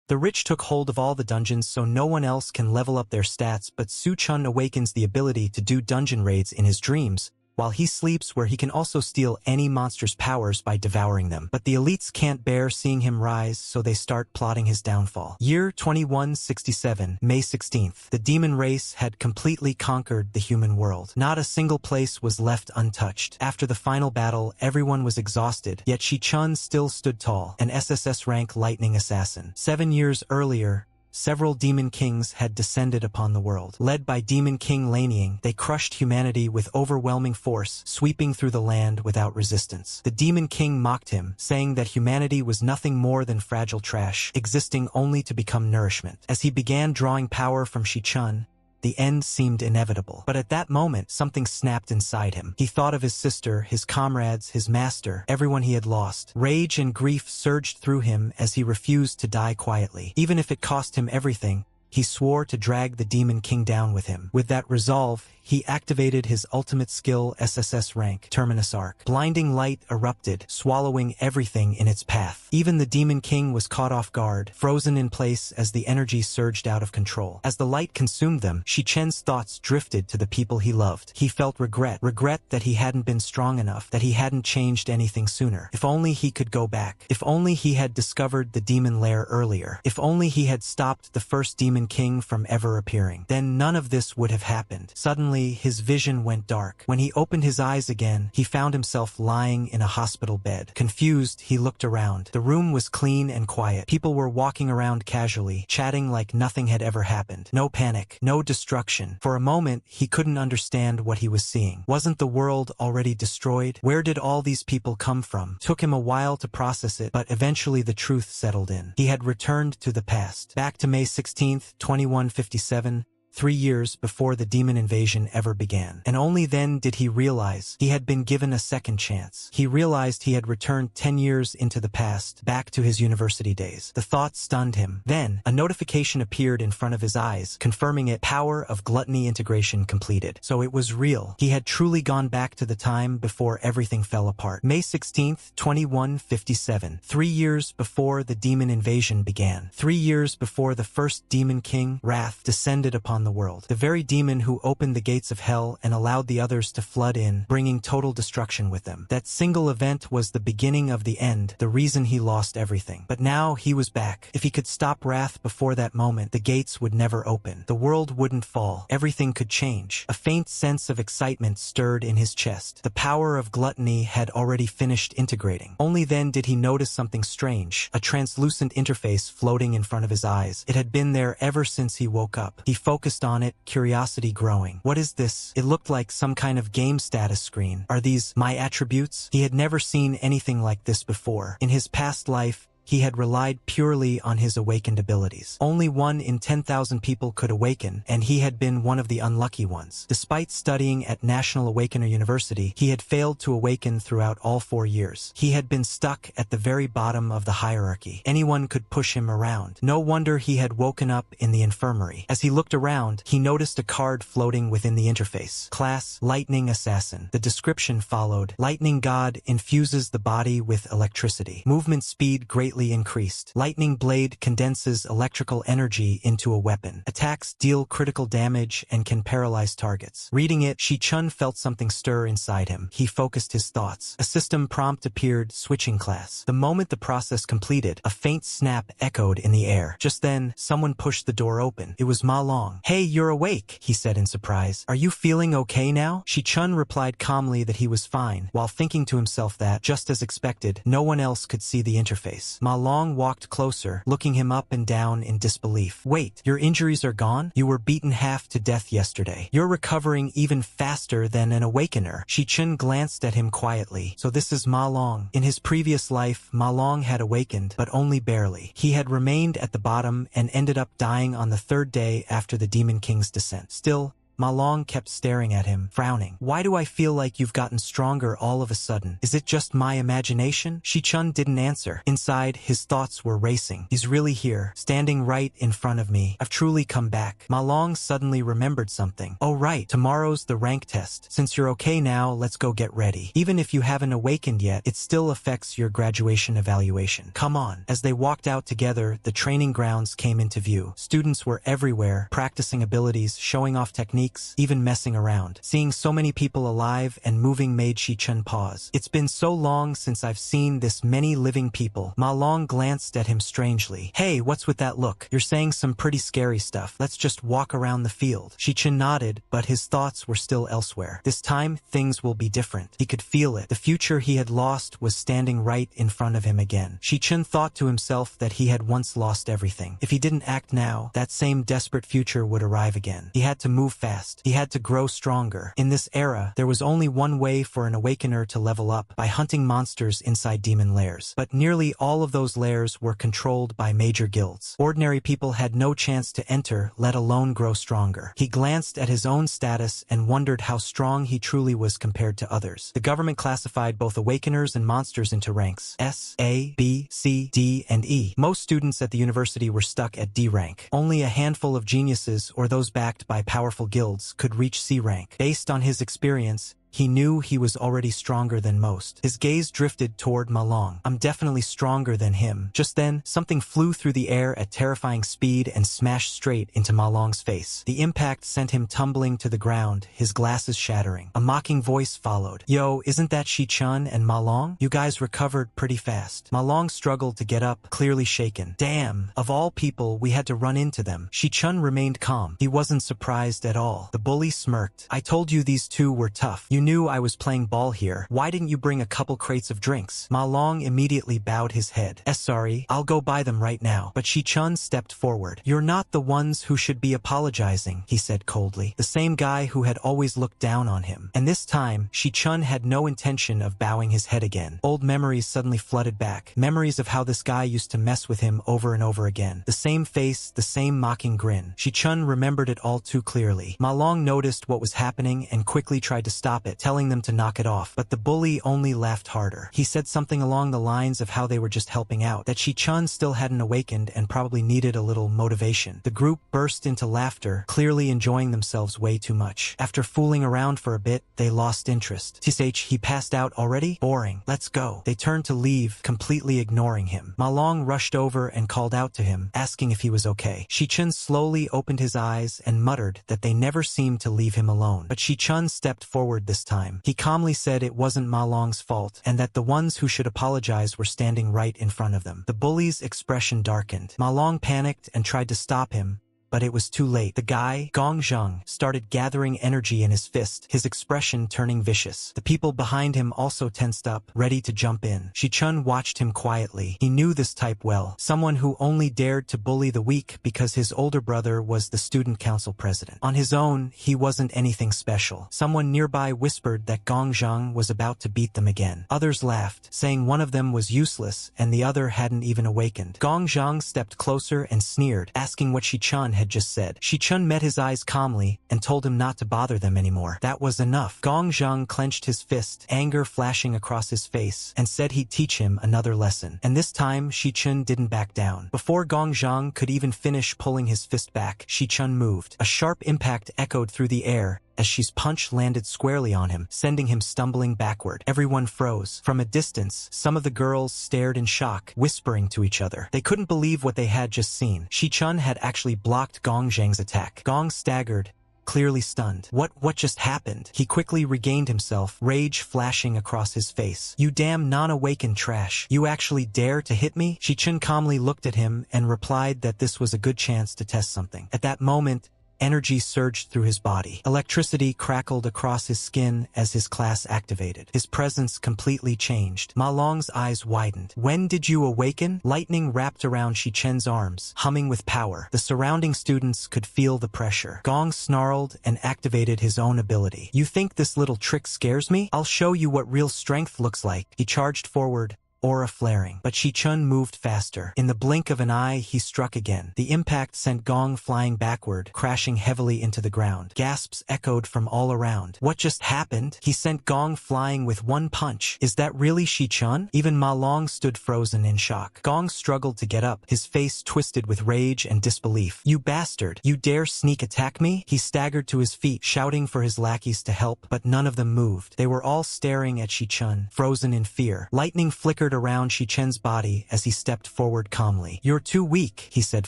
The rich took hold of all the dungeons so no one else can level up their stats, but Su-chun awakens the ability to do dungeon raids in his dreams, while he sleeps, where he can also steal any monster's powers by devouring them. But the elites can't bear seeing him rise, so they start plotting his downfall. Year 2167, May 16th. The demon race had completely conquered the human world. Not a single place was left untouched. After the final battle, everyone was exhausted, yet Shi-chun still stood tall, an SSS rank lightning assassin. 7 years earlier, several demon kings had descended upon the world. Led by Demon King Lanying, they crushed humanity with overwhelming force, sweeping through the land without resistance. The Demon King mocked him, saying that humanity was nothing more than fragile trash, existing only to become nourishment. As he began drawing power from Shi-chun, the end seemed inevitable. But at that moment, something snapped inside him. He thought of his sister, his comrades, his master, everyone he had lost. Rage and grief surged through him as he refused to die quietly. Even if it cost him everything, he swore to drag the Demon King down with him. With that resolve, he activated his ultimate skill, SSS rank, Terminus Arc. Blinding light erupted, swallowing everything in its path. Even the Demon King was caught off guard, frozen in place as the energy surged out of control. As the light consumed them, Shi-chun's thoughts drifted to the people he loved. He felt regret that he hadn't been strong enough, that he hadn't changed anything sooner. If only he could go back. If only he had discovered the demon lair earlier. If only he had stopped the first Demon King from ever appearing. Then none of this would have happened. Suddenly, his vision went dark. When he opened his eyes again, he found himself lying in a hospital bed. Confused, he looked around. The room was clean and quiet. People were walking around casually, chatting like nothing had ever happened. No panic, no destruction. For a moment, he couldn't understand what he was seeing. Wasn't the world already destroyed? Where did all these people come from? Took him a while to process it, but eventually the truth settled in. He had returned to the past. Back to May 16th, 2157, 3 years before the demon invasion ever began. And only then did he realize he had been given a second chance. He realized he had returned 10 years into the past, back to his university days. The thought stunned him. Then, a notification appeared in front of his eyes, confirming it. Power of gluttony integration completed. So it was real. He had truly gone back to the time before everything fell apart. May 16th, 2157. 3 years before the demon invasion began. 3 years before the first demon king, Wrath, descended upon the world. The very demon who opened the gates of hell and allowed the others to flood in, bringing total destruction with them. That single event was the beginning of the end, the reason he lost everything. But now he was back. If he could stop Wrath before that moment, the gates would never open. The world wouldn't fall. Everything could change. A faint sense of excitement stirred in his chest. The power of gluttony had already finished integrating. Only then did he notice something strange. A translucent interface floating in front of his eyes. It had been there ever since he woke up. He focused on it, curiosity growing. What is this? It looked like some kind of game status screen. Are these my attributes? He had never seen anything like this before. In his past life, he had relied purely on his awakened abilities. Only 1 in 10,000 people could awaken, and he had been one of the unlucky ones. Despite studying at National Awakener University, he had failed to awaken throughout all 4 years. He had been stuck at the very bottom of the hierarchy. Anyone could push him around. No wonder he had woken up in the infirmary. As he looked around, he noticed a card floating within the interface. Class, Lightning Assassin. The description followed. Lightning God infuses the body with electricity. Movement speed greatly increased. Lightning blade condenses electrical energy into a weapon. Attacks deal critical damage and can paralyze targets. Reading it, Shi-chun felt something stir inside him. He focused his thoughts. A system prompt appeared, switching class. The moment the process completed, a faint snap echoed in the air. Just then, someone pushed the door open. It was Ma Long. "Hey, you're awake," he said in surprise. "Are you feeling okay now?" Shi-chun replied calmly that he was fine, while thinking to himself that, just as expected, no one else could see the interface. Ma Long walked closer, looking him up and down in disbelief. "Wait, your injuries are gone? You were beaten half to death yesterday. You're recovering even faster than an awakener." Shi-chun glanced at him quietly. So this is Ma Long. In his previous life, Ma Long had awakened, but only barely. He had remained at the bottom and ended up dying on the 3rd day after the Demon King's descent. Still, Ma Long kept staring at him, frowning. Why do I feel like you've gotten stronger all of a sudden? Is it just my imagination? Shi-chun didn't answer. Inside, his thoughts were racing. He's really here, standing right in front of me. I've truly come back. Ma Long suddenly remembered something. Oh right, tomorrow's the rank test. Since you're okay now, let's go get ready. Even if you haven't awakened yet, it still affects your graduation evaluation. Come on. As they walked out together, the training grounds came into view. Students were everywhere, practicing abilities, showing off techniques, even messing around. Seeing so many people alive and moving made Shi-chun pause. It's been so long since I've seen this many living people. Ma Long glanced at him strangely. Hey, what's with that look? You're saying some pretty scary stuff. Let's just walk around the field. Shi-chun nodded, but his thoughts were still elsewhere. This time, things will be different. He could feel it. The future he had lost was standing right in front of him again. Shi-chun thought to himself that he had once lost everything. If he didn't act now, that same desperate future would arrive again. He had to move fast. He had to grow stronger. In this era, there was only one way for an awakener to level up, by hunting monsters inside demon lairs. But nearly all of those lairs were controlled by major guilds. Ordinary people had no chance to enter, let alone grow stronger. He glanced at his own status and wondered how strong he truly was compared to others. The government classified both awakeners and monsters into ranks S, A, B, C, D, and E. Most students at the university were stuck at D rank. Only a handful of geniuses or those backed by powerful guilds could reach C rank. Based on his experience, he knew he was already stronger than most. His gaze drifted toward Ma Long. I'm definitely stronger than him. Just then, something flew through the air at terrifying speed and smashed straight into Ma Long's face. The impact sent him tumbling to the ground, his glasses shattering. A mocking voice followed. Yo, isn't that Shi-chun and Ma Long? You guys recovered pretty fast. Ma Long struggled to get up, clearly shaken. Damn, of all people, we had to run into them. Shi-chun remained calm. He wasn't surprised at all. The bully smirked. I told you these two were tough. You knew I was playing ball here. Why didn't you bring a couple crates of drinks? Ma Long immediately bowed his head. Sorry, I'll go buy them right now. But Shi-chun stepped forward. You're not the ones who should be apologizing, he said coldly. The same guy who had always looked down on him. And this time, Shi-chun had no intention of bowing his head again. Old memories suddenly flooded back. Memories of how this guy used to mess with him over and over again. The same face, the same mocking grin. Shi-chun remembered it all too clearly. Ma Long noticed what was happening and quickly tried to stop it, telling them to knock it off. But the bully only laughed harder. He said something along the lines of how they were just helping out, that Shi-chun still hadn't awakened and probably needed a little motivation. The group burst into laughter, clearly enjoying themselves way too much. After fooling around for a bit, they lost interest. Tsh, he passed out already? Boring. Let's go. They turned to leave, completely ignoring him. Ma Long rushed over and called out to him, asking if he was okay. Shi-chun slowly opened his eyes and muttered that they never seemed to leave him alone. But Shi-chun stepped forward this time. He calmly said it wasn't Ma Long's fault, and that the ones who should apologize were standing right in front of them. The bully's expression darkened. Ma Long panicked and tried to stop him, but it was too late. The guy, Gong Zheng, started gathering energy in his fist, his expression turning vicious. The people behind him also tensed up, ready to jump in. Shi-chun watched him quietly. He knew this type well, someone who only dared to bully the weak because his older brother was the student council president. On his own, he wasn't anything special. Someone nearby whispered that Gong Zheng was about to beat them again. Others laughed, saying one of them was useless and the other hadn't even awakened. Gong Zheng stepped closer and sneered, asking what Shi-chun had just said. Shi-chun met his eyes calmly and told him not to bother them anymore. That was enough. Gong Zheng clenched his fist, anger flashing across his face, and said he'd teach him another lesson. And this time, Shi-chun didn't back down. Before Gong Zheng could even finish pulling his fist back, Shi-chun moved. A sharp impact echoed through the air as Shi's punch landed squarely on him, sending him stumbling backward. Everyone froze. From a distance, some of the girls stared in shock, whispering to each other. They couldn't believe what they had just seen. Shi-chun had actually blocked Gong Zheng's attack. Gong staggered, clearly stunned. What just happened? He quickly regained himself, rage flashing across his face. You damn non-awakened trash. You actually dare to hit me? Shi-chun calmly looked at him and replied that this was a good chance to test something. At that moment, energy surged through his body. Electricity crackled across his skin as his class activated. His presence completely changed. Ma Long's eyes widened. When did you awaken? Lightning wrapped around Shi-chun's arms, humming with power. The surrounding students could feel the pressure. Gong snarled and activated his own ability. You think this little trick scares me? I'll show you what real strength looks like. He charged forward, aura flaring. But Shi-chun moved faster. In the blink of an eye, he struck again. The impact sent Gong flying backward, crashing heavily into the ground. Gasps echoed from all around. What just happened? He sent Gong flying with one punch. Is that really Shi-chun? Even Ma Long stood frozen in shock. Gong struggled to get up, his face twisted with rage and disbelief. You bastard! You dare sneak attack me? He staggered to his feet, shouting for his lackeys to help, but none of them moved. They were all staring at Shi-chun, frozen in fear. Lightning flickered around Shi-chun's body as he stepped forward calmly. You're too weak, he said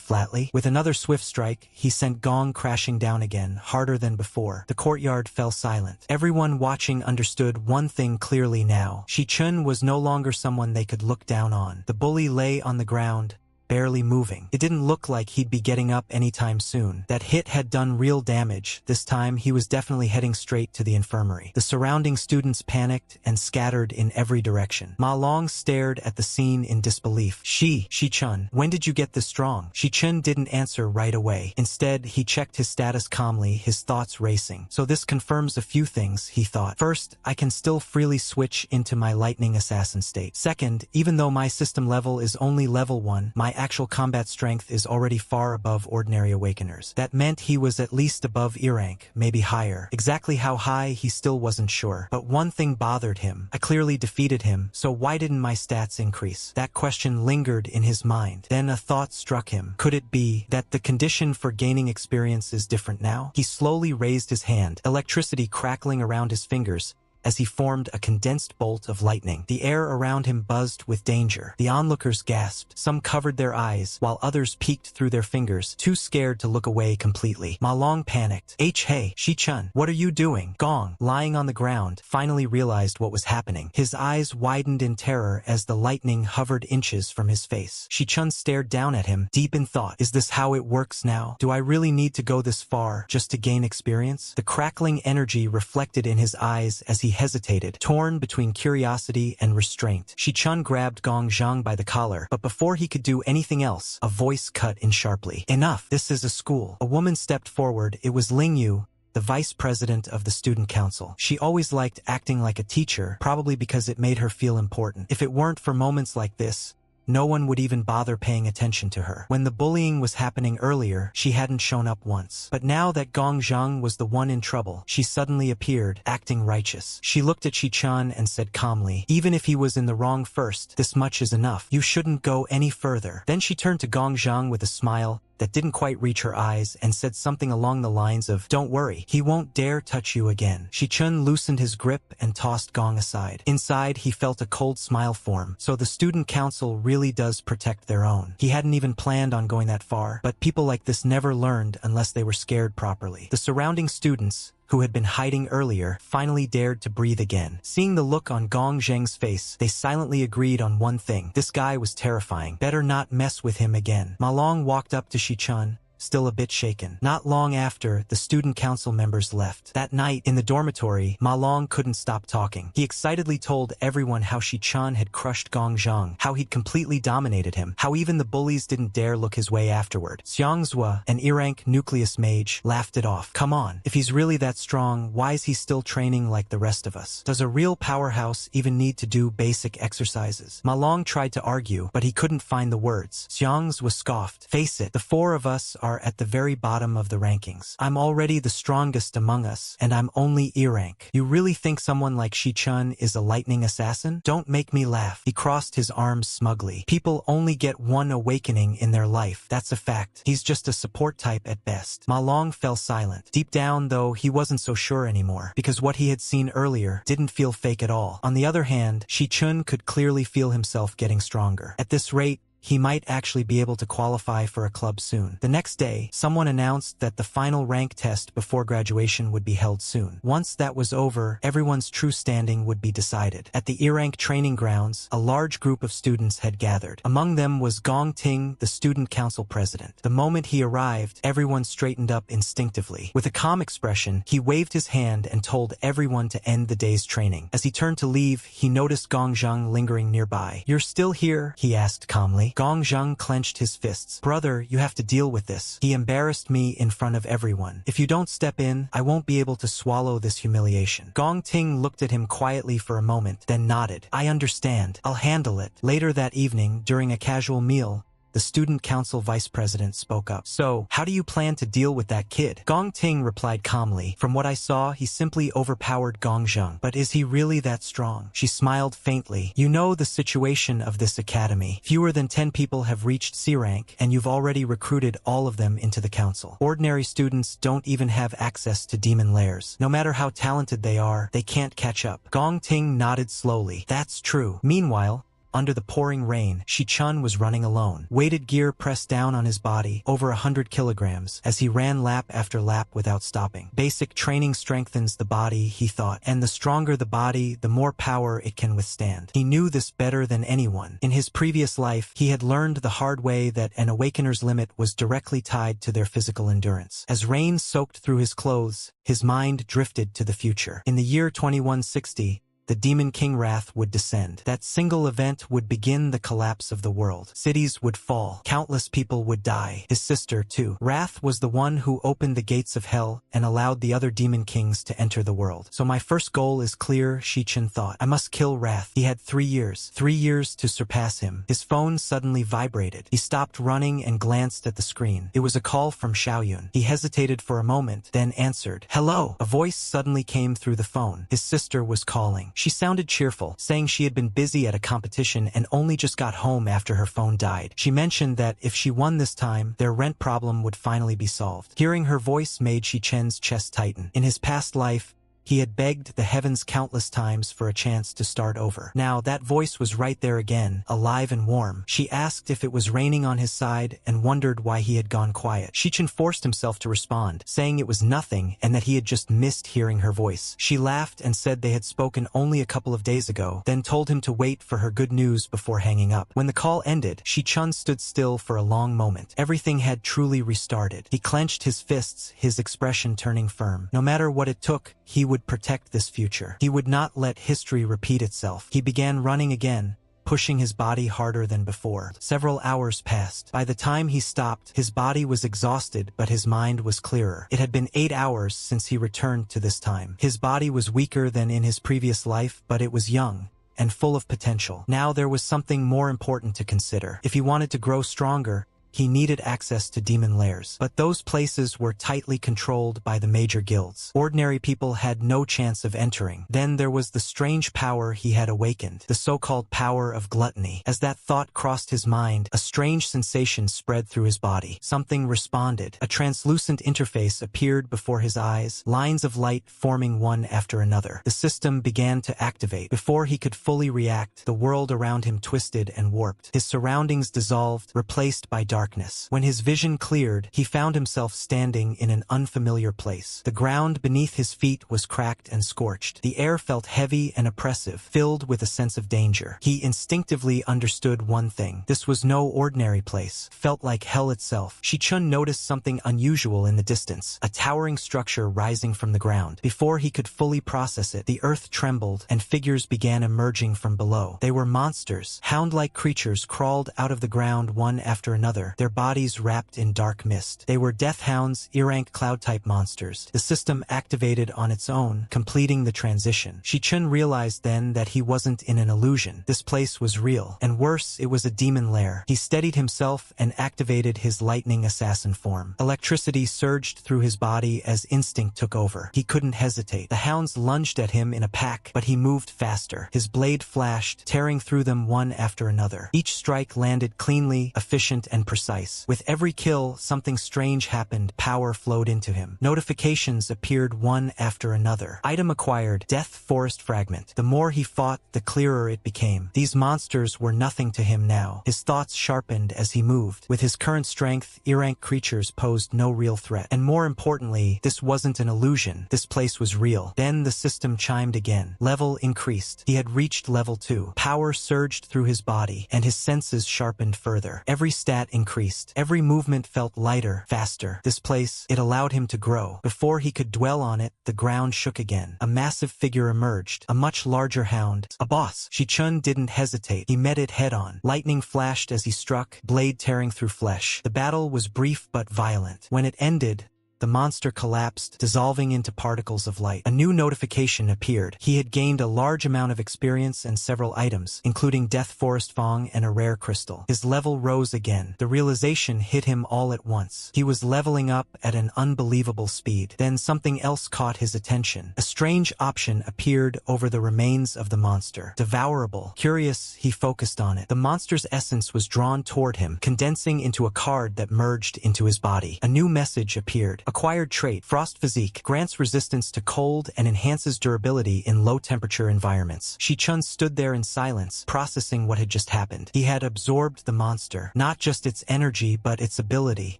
flatly. With another swift strike, he sent Gong crashing down again, harder than before. The courtyard fell silent. Everyone watching understood one thing clearly now. Shi-chun was no longer someone they could look down on. The bully lay on the ground, barely moving. It didn't look like he'd be getting up anytime soon. That hit had done real damage. This time, he was definitely heading straight to the infirmary. The surrounding students panicked and scattered in every direction. Ma Long stared at the scene in disbelief. Shi-chun, when did you get this strong? Shi-chun didn't answer right away. Instead, he checked his status calmly, his thoughts racing. So this confirms a few things, he thought. First, I can still freely switch into my lightning assassin state. Second, even though my system level is only level 1, my actual combat strength is already far above ordinary awakeners. That meant he was at least above E rank, maybe higher. Exactly how high, he still wasn't sure. But one thing bothered him. I clearly defeated him, so why didn't my stats increase? That question lingered in his mind. Then a thought struck him. Could it be that the condition for gaining experience is different now? He slowly raised his hand, electricity crackling around his fingers, as he formed a condensed bolt of lightning. The air around him buzzed with danger. The onlookers gasped. Some covered their eyes, while others peeked through their fingers, too scared to look away completely. Ma Long panicked. Hey, Shi-chun, what are you doing? Gong, lying on the ground, finally realized what was happening. His eyes widened in terror as the lightning hovered inches from his face. Shi-chun stared down at him, deep in thought. Is this how it works now? Do I really need to go this far just to gain experience? The crackling energy reflected in his eyes as he hesitated, torn between curiosity and restraint. Shi-chun grabbed Gong Zhang by the collar, but before he could do anything else, a voice cut in sharply. Enough, this is a school. A woman stepped forward. It was Ling Yu, the vice president of the student council. She always liked acting like a teacher, probably because it made her feel important. If it weren't for moments like this, no one would even bother paying attention to her. When the bullying was happening earlier, she hadn't shown up once. But now that Gong Zhang was the one in trouble, she suddenly appeared, acting righteous. She looked at Shi-chun and said calmly, even if he was in the wrong first, this much is enough. You shouldn't go any further. Then she turned to Gong Zhang with a smile that didn't quite reach her eyes and said something along the lines of, don't worry, he won't dare touch you again. Shi-chun loosened his grip and tossed Gong aside. Inside, he felt a cold smile form. So the student council really does protect their own. He hadn't even planned on going that far, but people like this never learned unless they were scared properly. The surrounding students, who had been hiding earlier, finally dared to breathe again. Seeing the look on Gong Zheng's face, they silently agreed on one thing. This guy was terrifying. Better not mess with him again. Ma Long walked up to Shi-chun, still a bit shaken. Not long after, the student council members left. That night, in the dormitory, Ma Long couldn't stop talking. He excitedly told everyone how Shi-chun had crushed Gong Zhang, how he'd completely dominated him, how even the bullies didn't dare look his way afterward. Xiangzhua, an E-rank nucleus mage, laughed it off. Come on, if he's really that strong, why is he still training like the rest of us? Does a real powerhouse even need to do basic exercises? Ma Long tried to argue, but he couldn't find the words. Xiangzhua scoffed. Face it, the four of us are at the very bottom of the rankings. I'm already the strongest among us, and I'm only E rank. You really think someone like Shi-chun is a lightning assassin? Don't make me laugh. He crossed his arms smugly. People only get one awakening in their life. That's a fact. He's just a support type at best. Ma Long fell silent. Deep down, though, he wasn't so sure anymore, because what he had seen earlier didn't feel fake at all. On the other hand, Shi-chun could clearly feel himself getting stronger. At this rate, he might actually be able to qualify for a club soon. The next day, someone announced that the final rank test before graduation would be held soon. Once that was over, everyone's true standing would be decided. At the E-rank training grounds, a large group of students had gathered. Among them was Gong Ting, the student council president. The moment he arrived, everyone straightened up instinctively. With a calm expression, he waved his hand and told everyone to end the day's training. As he turned to leave, he noticed Gong Zhang lingering nearby. You're still here? He asked calmly. me? Gong Zheng clenched his fists. Brother, you have to deal with this. He embarrassed me in front of everyone. If you don't step in, I won't be able to swallow this humiliation. Gong Ting looked at him quietly for a moment, then nodded. I understand. I'll handle it. Later that evening, during a casual meal, the student council vice president spoke up. So, how do you plan to deal with that kid? Gong Ting replied calmly. From what I saw, he simply overpowered Gong Zheng. But is he really that strong? She smiled faintly. You know the situation of this academy. Fewer than 10 people have reached C rank, and you've already recruited all of them into the council. Ordinary students don't even have access to demon lairs. No matter how talented they are, they can't catch up. Gong Ting nodded slowly. That's true. Meanwhile, under the pouring rain, Shi-chun was running alone. Weighted gear pressed down on his body, over 100 kilograms, as he ran lap after lap without stopping. Basic training strengthens the body, he thought, and the stronger the body, the more power it can withstand. He knew this better than anyone. In his previous life, he had learned the hard way that an awakener's limit was directly tied to their physical endurance. As rain soaked through his clothes, his mind drifted to the future. In the year 2160, the Demon King Wrath would descend. That single event would begin the collapse of the world. Cities would fall. Countless people would die. His sister, too. Wrath was the one who opened the gates of hell and allowed the other demon kings to enter the world. So my first goal is clear, Shi-chun thought. I must kill Wrath. He had 3 years. 3 years to surpass him. His phone suddenly vibrated. He stopped running and glanced at the screen. It was a call from Xiaoyun. He hesitated for a moment, then answered. Hello. A voice suddenly came through the phone. His sister was calling. She sounded cheerful, saying she had been busy at a competition and only just got home after her phone died. She mentioned that if she won this time, their rent problem would finally be solved. Hearing her voice made Shi-chen's chest tighten. In his past life, he had begged the heavens countless times for a chance to start over. Now that voice was right there again, alive and warm. She asked if it was raining on his side and wondered why he had gone quiet. Shi-chen forced himself to respond, saying it was nothing and that he had just missed hearing her voice. She laughed and said they had spoken only a couple of days ago, then told him to wait for her good news before hanging up. When the call ended, Shi-chun stood still for a long moment. Everything had truly restarted. He clenched his fists, his expression turning firm. No matter what it took, he would protect this future. He would not let history repeat itself. He began running again, pushing his body harder than before. Several hours passed. By the time he stopped, his body was exhausted, but his mind was clearer. It had been 8 hours since he returned to this time. His body was weaker than in his previous life, but it was young and full of potential. Now there was something more important to consider. If he wanted to grow stronger, he needed access to demon lairs. But those places were tightly controlled by the major guilds. Ordinary people had no chance of entering. Then there was the strange power he had awakened, the so-called power of gluttony. As that thought crossed his mind, a strange sensation spread through his body. Something responded. A translucent interface appeared before his eyes, lines of light forming one after another. The system began to activate. Before he could fully react, the world around him twisted and warped. His surroundings dissolved, replaced by darkness. When his vision cleared, he found himself standing in an unfamiliar place. The ground beneath his feet was cracked and scorched. The air felt heavy and oppressive, filled with a sense of danger. He instinctively understood one thing. This was no ordinary place. Felt like hell itself. Shi-chun noticed something unusual in the distance, a towering structure rising from the ground. Before he could fully process it, the earth trembled and figures began emerging from below. They were monsters. Hound-like creatures crawled out of the ground one after another, their bodies wrapped in dark mist. They were death hounds, E-rank cloud-type monsters. The system activated on its own, completing the transition. Shi-chun realized then that he wasn't in an illusion. This place was real, and worse, it was a demon lair. He steadied himself and activated his lightning assassin form. Electricity surged through his body as instinct took over. He couldn't hesitate. The hounds lunged at him in a pack, but he moved faster. His blade flashed, tearing through them one after another. Each strike landed cleanly, efficient, and precise. With every kill, something strange happened. Power flowed into him. Notifications appeared one after another. Item acquired, Death Forest Fragment. The more he fought, the clearer it became. These monsters were nothing to him now. His thoughts sharpened as he moved. With his current strength, E-rank creatures posed no real threat. And more importantly, this wasn't an illusion. This place was real. Then the system chimed again. Level increased. He had reached level 2. Power surged through his body, and his senses sharpened further. Every stat increased. increased. Every movement felt lighter, faster. This place, it allowed him to grow. Before he could dwell on it, the ground shook again. A massive figure emerged, a much larger hound. A boss. Shi-chun didn't hesitate. He met it head-on. Lightning flashed as he struck, blade tearing through flesh. The battle was brief but violent. When it ended, the monster collapsed, dissolving into particles of light. A new notification appeared. He had gained a large amount of experience and several items, including Death Forest Fong and a rare crystal. His level rose again. The realization hit him all at once. He was leveling up at an unbelievable speed. Then something else caught his attention. A strange option appeared over the remains of the monster. Devourable. Curious, he focused on it. The monster's essence was drawn toward him, condensing into a card that merged into his body. A new message appeared. Acquired trait, Frost Physique, grants resistance to cold and enhances durability in low-temperature environments. Shi-chun stood there in silence, processing what had just happened. He had absorbed the monster, not just its energy but its ability.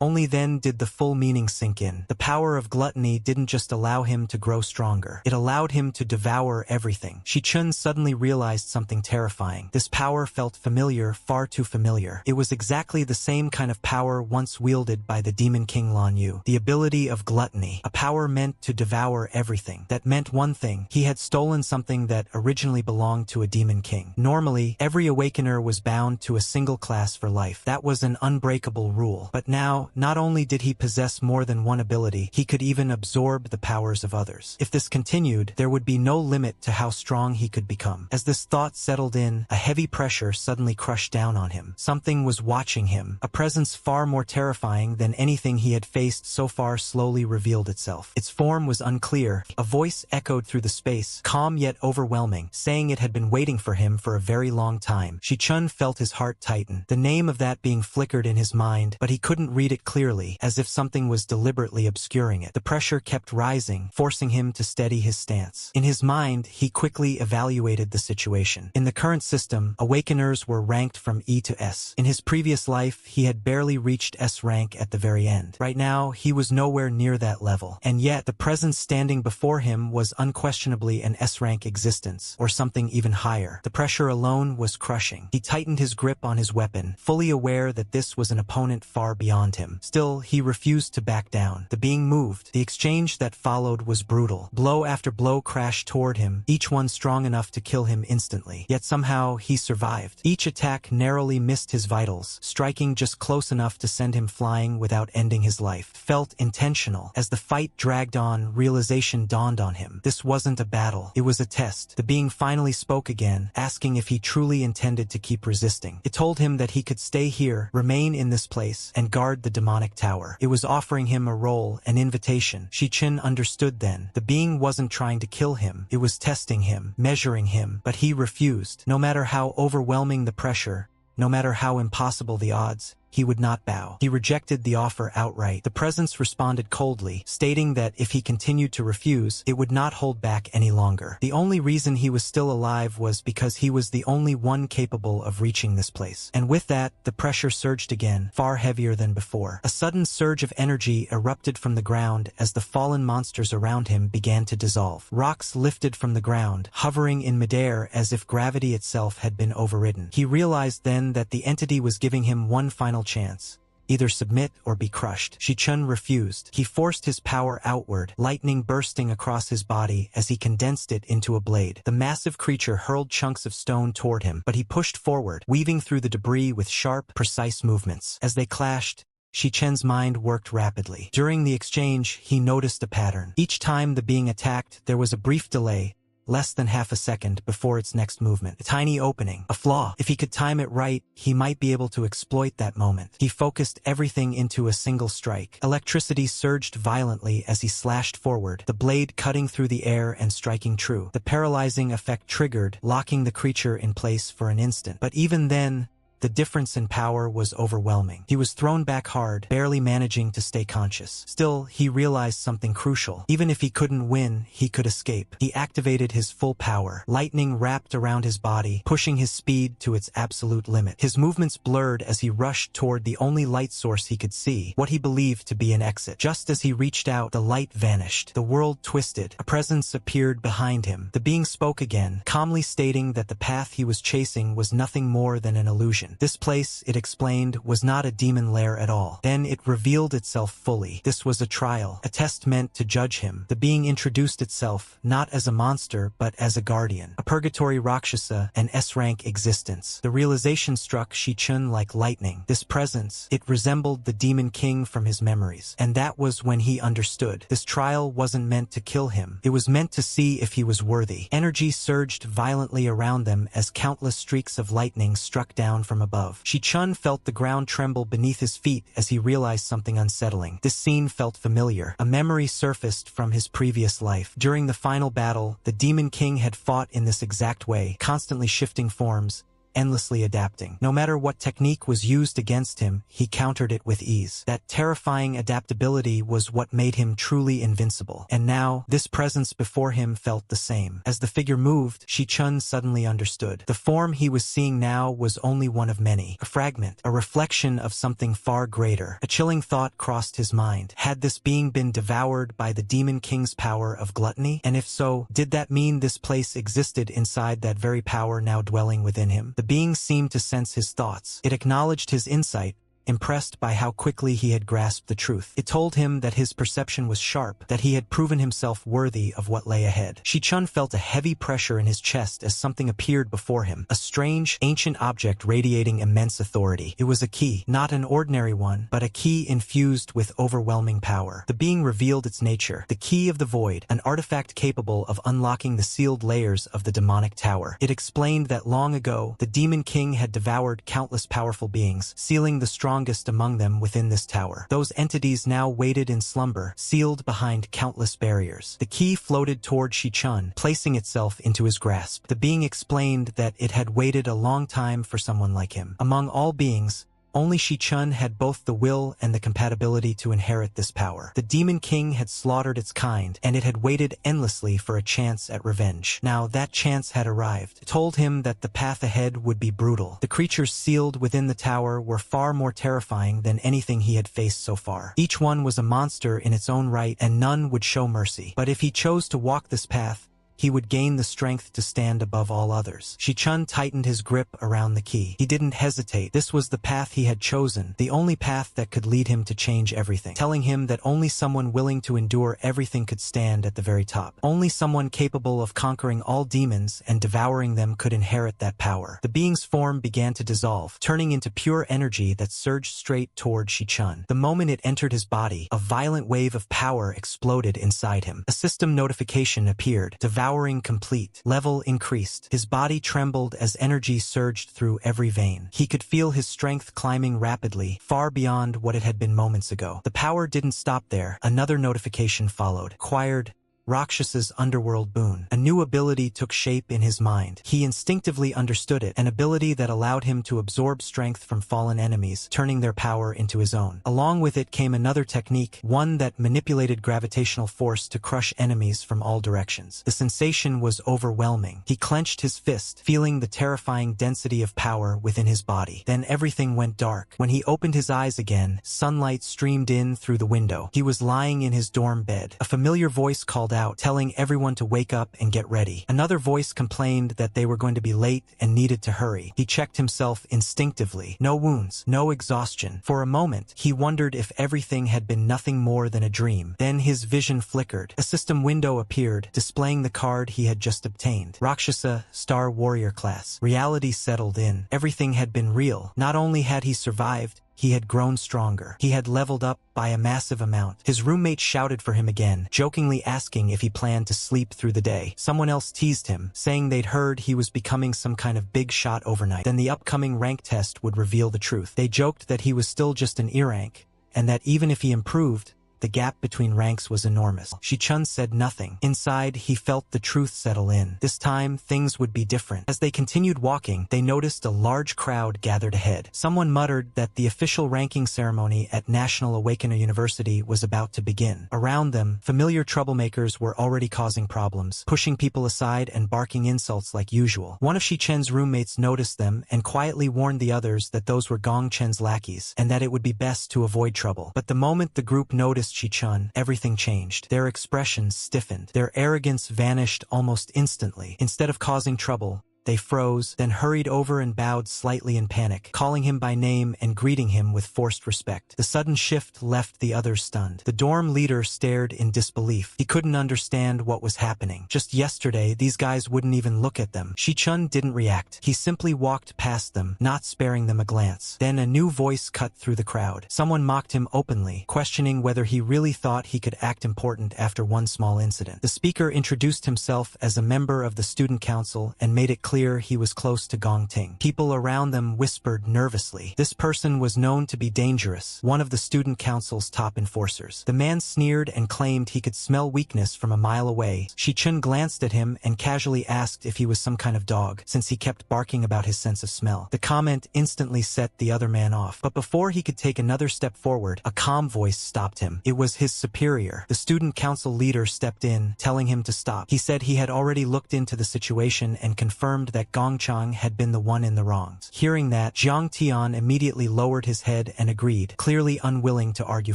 Only then did the full meaning sink in. The power of gluttony didn't just allow him to grow stronger. It allowed him to devour everything. Shi-chun suddenly realized something terrifying. This power felt familiar, far too familiar. It was exactly the same kind of power once wielded by the Demon King Lan Yu. The ability of gluttony, a power meant to devour everything. That meant one thing: he had stolen something that originally belonged to a demon king. Normally, every awakener was bound to a single class for life. That was an unbreakable rule. But now, not only did he possess more than one ability, he could even absorb the powers of others. If this continued, there would be no limit to how strong he could become. As this thought settled in, a heavy pressure suddenly crushed down on him. Something was watching him, a presence far more terrifying than anything he had faced so far slowly revealed itself. Its form was unclear. A voice echoed through the space, calm yet overwhelming, saying it had been waiting for him for a very long time. Shi-chun felt his heart tighten. The name of that being flickered in his mind, but he couldn't read it clearly, as if something was deliberately obscuring it. The pressure kept rising, forcing him to steady his stance. In his mind, he quickly evaluated the situation. In the current system, awakeners were ranked from E to S. In his previous life, he had barely reached S rank at the very end. Right now, he was nowhere near that level. And yet, the presence standing before him was unquestionably an S-rank existence, or something even higher. The pressure alone was crushing. He tightened his grip on his weapon, fully aware that this was an opponent far beyond him. Still, he refused to back down. The being moved. The exchange that followed was brutal. Blow after blow crashed toward him, each one strong enough to kill him instantly. Yet somehow, he survived. Each attack narrowly missed his vitals, striking just close enough to send him flying without ending his life. Felt intentional. As the fight dragged on, realization dawned on him. This wasn't a battle. It was a test. The being finally spoke again, asking if he truly intended to keep resisting. It told him that he could stay here, remain in this place, and guard the demonic tower. It was offering him a role, an invitation. Shi-chun understood then. The being wasn't trying to kill him. It was testing him, measuring him, but he refused. No matter how overwhelming the pressure, no matter how impossible the odds, he would not bow. He rejected the offer outright. The presence responded coldly, stating that if he continued to refuse, it would not hold back any longer. The only reason he was still alive was because he was the only one capable of reaching this place. And with that, the pressure surged again, far heavier than before. A sudden surge of energy erupted from the ground as the fallen monsters around him began to dissolve. Rocks lifted from the ground, hovering in midair as if gravity itself had been overridden. He realized then that the entity was giving him one final chance. Either submit or be crushed. Shi-chun refused. He forced his power outward, lightning bursting across his body as he condensed it into a blade. The massive creature hurled chunks of stone toward him, but he pushed forward, weaving through the debris with sharp, precise movements. As they clashed, Shi-chun's mind worked rapidly. During the exchange, he noticed a pattern. Each time the being attacked, there was a brief delay, less than half a second before its next movement. A tiny opening, a flaw. If he could time it right, he might be able to exploit that moment. He focused everything into a single strike. Electricity surged violently as he slashed forward, the blade cutting through the air and striking true. The paralyzing effect triggered, locking the creature in place for an instant. But even then, the difference in power was overwhelming. He was thrown back hard, barely managing to stay conscious. Still, he realized something crucial. Even if he couldn't win, he could escape. He activated his full power. Lightning wrapped around his body, pushing his speed to its absolute limit. His movements blurred as he rushed toward the only light source he could see, what he believed to be an exit. Just as he reached out, the light vanished. The world twisted. A presence appeared behind him. The being spoke again, calmly stating that the path he was chasing was nothing more than an illusion. dungeon. This place, it explained, was not a demon lair at all. Then it revealed itself fully. This was a trial, a test meant to judge him. The being introduced itself, not as a monster, but as a guardian. A purgatory Rakshasa, an S-rank existence. The realization struck Shi-chun like lightning. This presence, it resembled the demon king from his memories. And that was when he understood. This trial wasn't meant to kill him. It was meant to see if he was worthy. Energy surged violently around them as countless streaks of lightning struck down from above. Shi-chun felt the ground tremble beneath his feet as he realized something unsettling. This scene felt familiar. A memory surfaced from his previous life. During the final battle, the Demon King had fought in this exact way, constantly shifting forms, endlessly adapting. No matter what technique was used against him, he countered it with ease. That terrifying adaptability was what made him truly invincible. And now, this presence before him felt the same. As the figure moved, Shi-chun suddenly understood. The form he was seeing now was only one of many. A fragment, a reflection of something far greater. A chilling thought crossed his mind. Had this being been devoured by the Demon King's power of gluttony? And if so, did that mean this place existed inside that very power now dwelling within him? The being seemed to sense his thoughts. It acknowledged his insight, impressed by how quickly he had grasped the truth. It told him that his perception was sharp, that he had proven himself worthy of what lay ahead. Shi-chun felt a heavy pressure in his chest as something appeared before him, a strange, ancient object radiating immense authority. It was a key, not an ordinary one, but a key infused with overwhelming power. The being revealed its nature, the key of the void, an artifact capable of unlocking the sealed layers of the demonic tower. It explained that long ago, the Demon King had devoured countless powerful beings, sealing the strongest among them within this tower. Those entities now waited in slumber, sealed behind countless barriers. The key floated toward Shi-chun, placing itself into his grasp. The being explained that it had waited a long time for someone like him. Among all beings, only Shi-chun had both the will and the compatibility to inherit this power. The Demon King had slaughtered its kind, and it had waited endlessly for a chance at revenge. Now that chance had arrived. It told him that the path ahead would be brutal. The creatures sealed within the tower were far more terrifying than anything he had faced so far. Each one was a monster in its own right, and none would show mercy. But if he chose to walk this path, he would gain the strength to stand above all others. Shi-chun tightened his grip around the key. He didn't hesitate. This was the path he had chosen, the only path that could lead him to change everything, telling him that only someone willing to endure everything could stand at the very top. Only someone capable of conquering all demons and devouring them could inherit that power. The being's form began to dissolve, turning into pure energy that surged straight toward Shi-chun. The moment it entered his body, a violent wave of power exploded inside him. A system notification appeared. Devouring complete. Level increased. His body trembled as energy surged through every vein. He could feel his strength climbing rapidly, far beyond what it had been moments ago. The power didn't stop there. Another notification followed. Acquired Rakshas's underworld boon. A new ability took shape in his mind. He instinctively understood it, an ability that allowed him to absorb strength from fallen enemies, turning their power into his own. Along with it came another technique, one that manipulated gravitational force to crush enemies from all directions. The sensation was overwhelming. He clenched his fist, feeling the terrifying density of power within his body. Then everything went dark. When he opened his eyes again, sunlight streamed in through the window. He was lying in his dorm bed. A familiar voice called out, telling everyone to wake up and get ready. Another voice complained that they were going to be late and needed to hurry. He checked himself instinctively. No wounds, no exhaustion. For a moment, he wondered if everything had been nothing more than a dream. Then his vision flickered. A system window appeared, displaying the card he had just obtained. Rakshasa, Star Warrior class. Reality settled in. Everything had been real. Not only had he survived, he had grown stronger. He had leveled up by a massive amount. His roommate shouted for him again, jokingly asking if he planned to sleep through the day. Someone else teased him, saying they'd heard he was becoming some kind of big shot overnight. Then the upcoming rank test would reveal the truth. They joked that he was still just an E rank, and that even if he improved, the gap between ranks was enormous. Shi-chun said nothing. Inside, he felt the truth settle in. This time, things would be different. As they continued walking, they noticed a large crowd gathered ahead. Someone muttered that the official ranking ceremony at National Awakener University was about to begin. Around them, familiar troublemakers were already causing problems, pushing people aside and barking insults like usual. One of Shi-chen's roommates noticed them and quietly warned the others that those were Gong Chen's lackeys, and that it would be best to avoid trouble. But the moment the group noticed Shi-chun, everything changed. Their expressions stiffened. Their arrogance vanished almost instantly. Instead of causing trouble, They froze, then hurried over and bowed slightly in panic, calling him by name and greeting him with forced respect. The sudden shift left the others stunned. The dorm leader stared in disbelief. He couldn't understand what was happening. Just yesterday, these guys wouldn't even look at them. Shi-chun didn't react. He simply walked past them, not sparing them a glance. Then a new voice cut through the crowd. Someone mocked him openly, questioning whether he really thought he could act important after one small incident. The speaker introduced himself as a member of the student council and made it clear he was close to Gong Ting. People around them whispered nervously. This person was known to be dangerous, one of the student council's top enforcers. The man sneered and claimed he could smell weakness from a mile away. Shi-chun glanced at him and casually asked if he was some kind of dog, since he kept barking about his sense of smell. The comment instantly set the other man off, but before he could take another step forward, a calm voice stopped him. It was his superior. The student council leader stepped in, telling him to stop. He said he had already looked into the situation and confirmed that Gong Chang had been the one in the wrongs. Hearing that, Jiang Tian immediately lowered his head and agreed, clearly unwilling to argue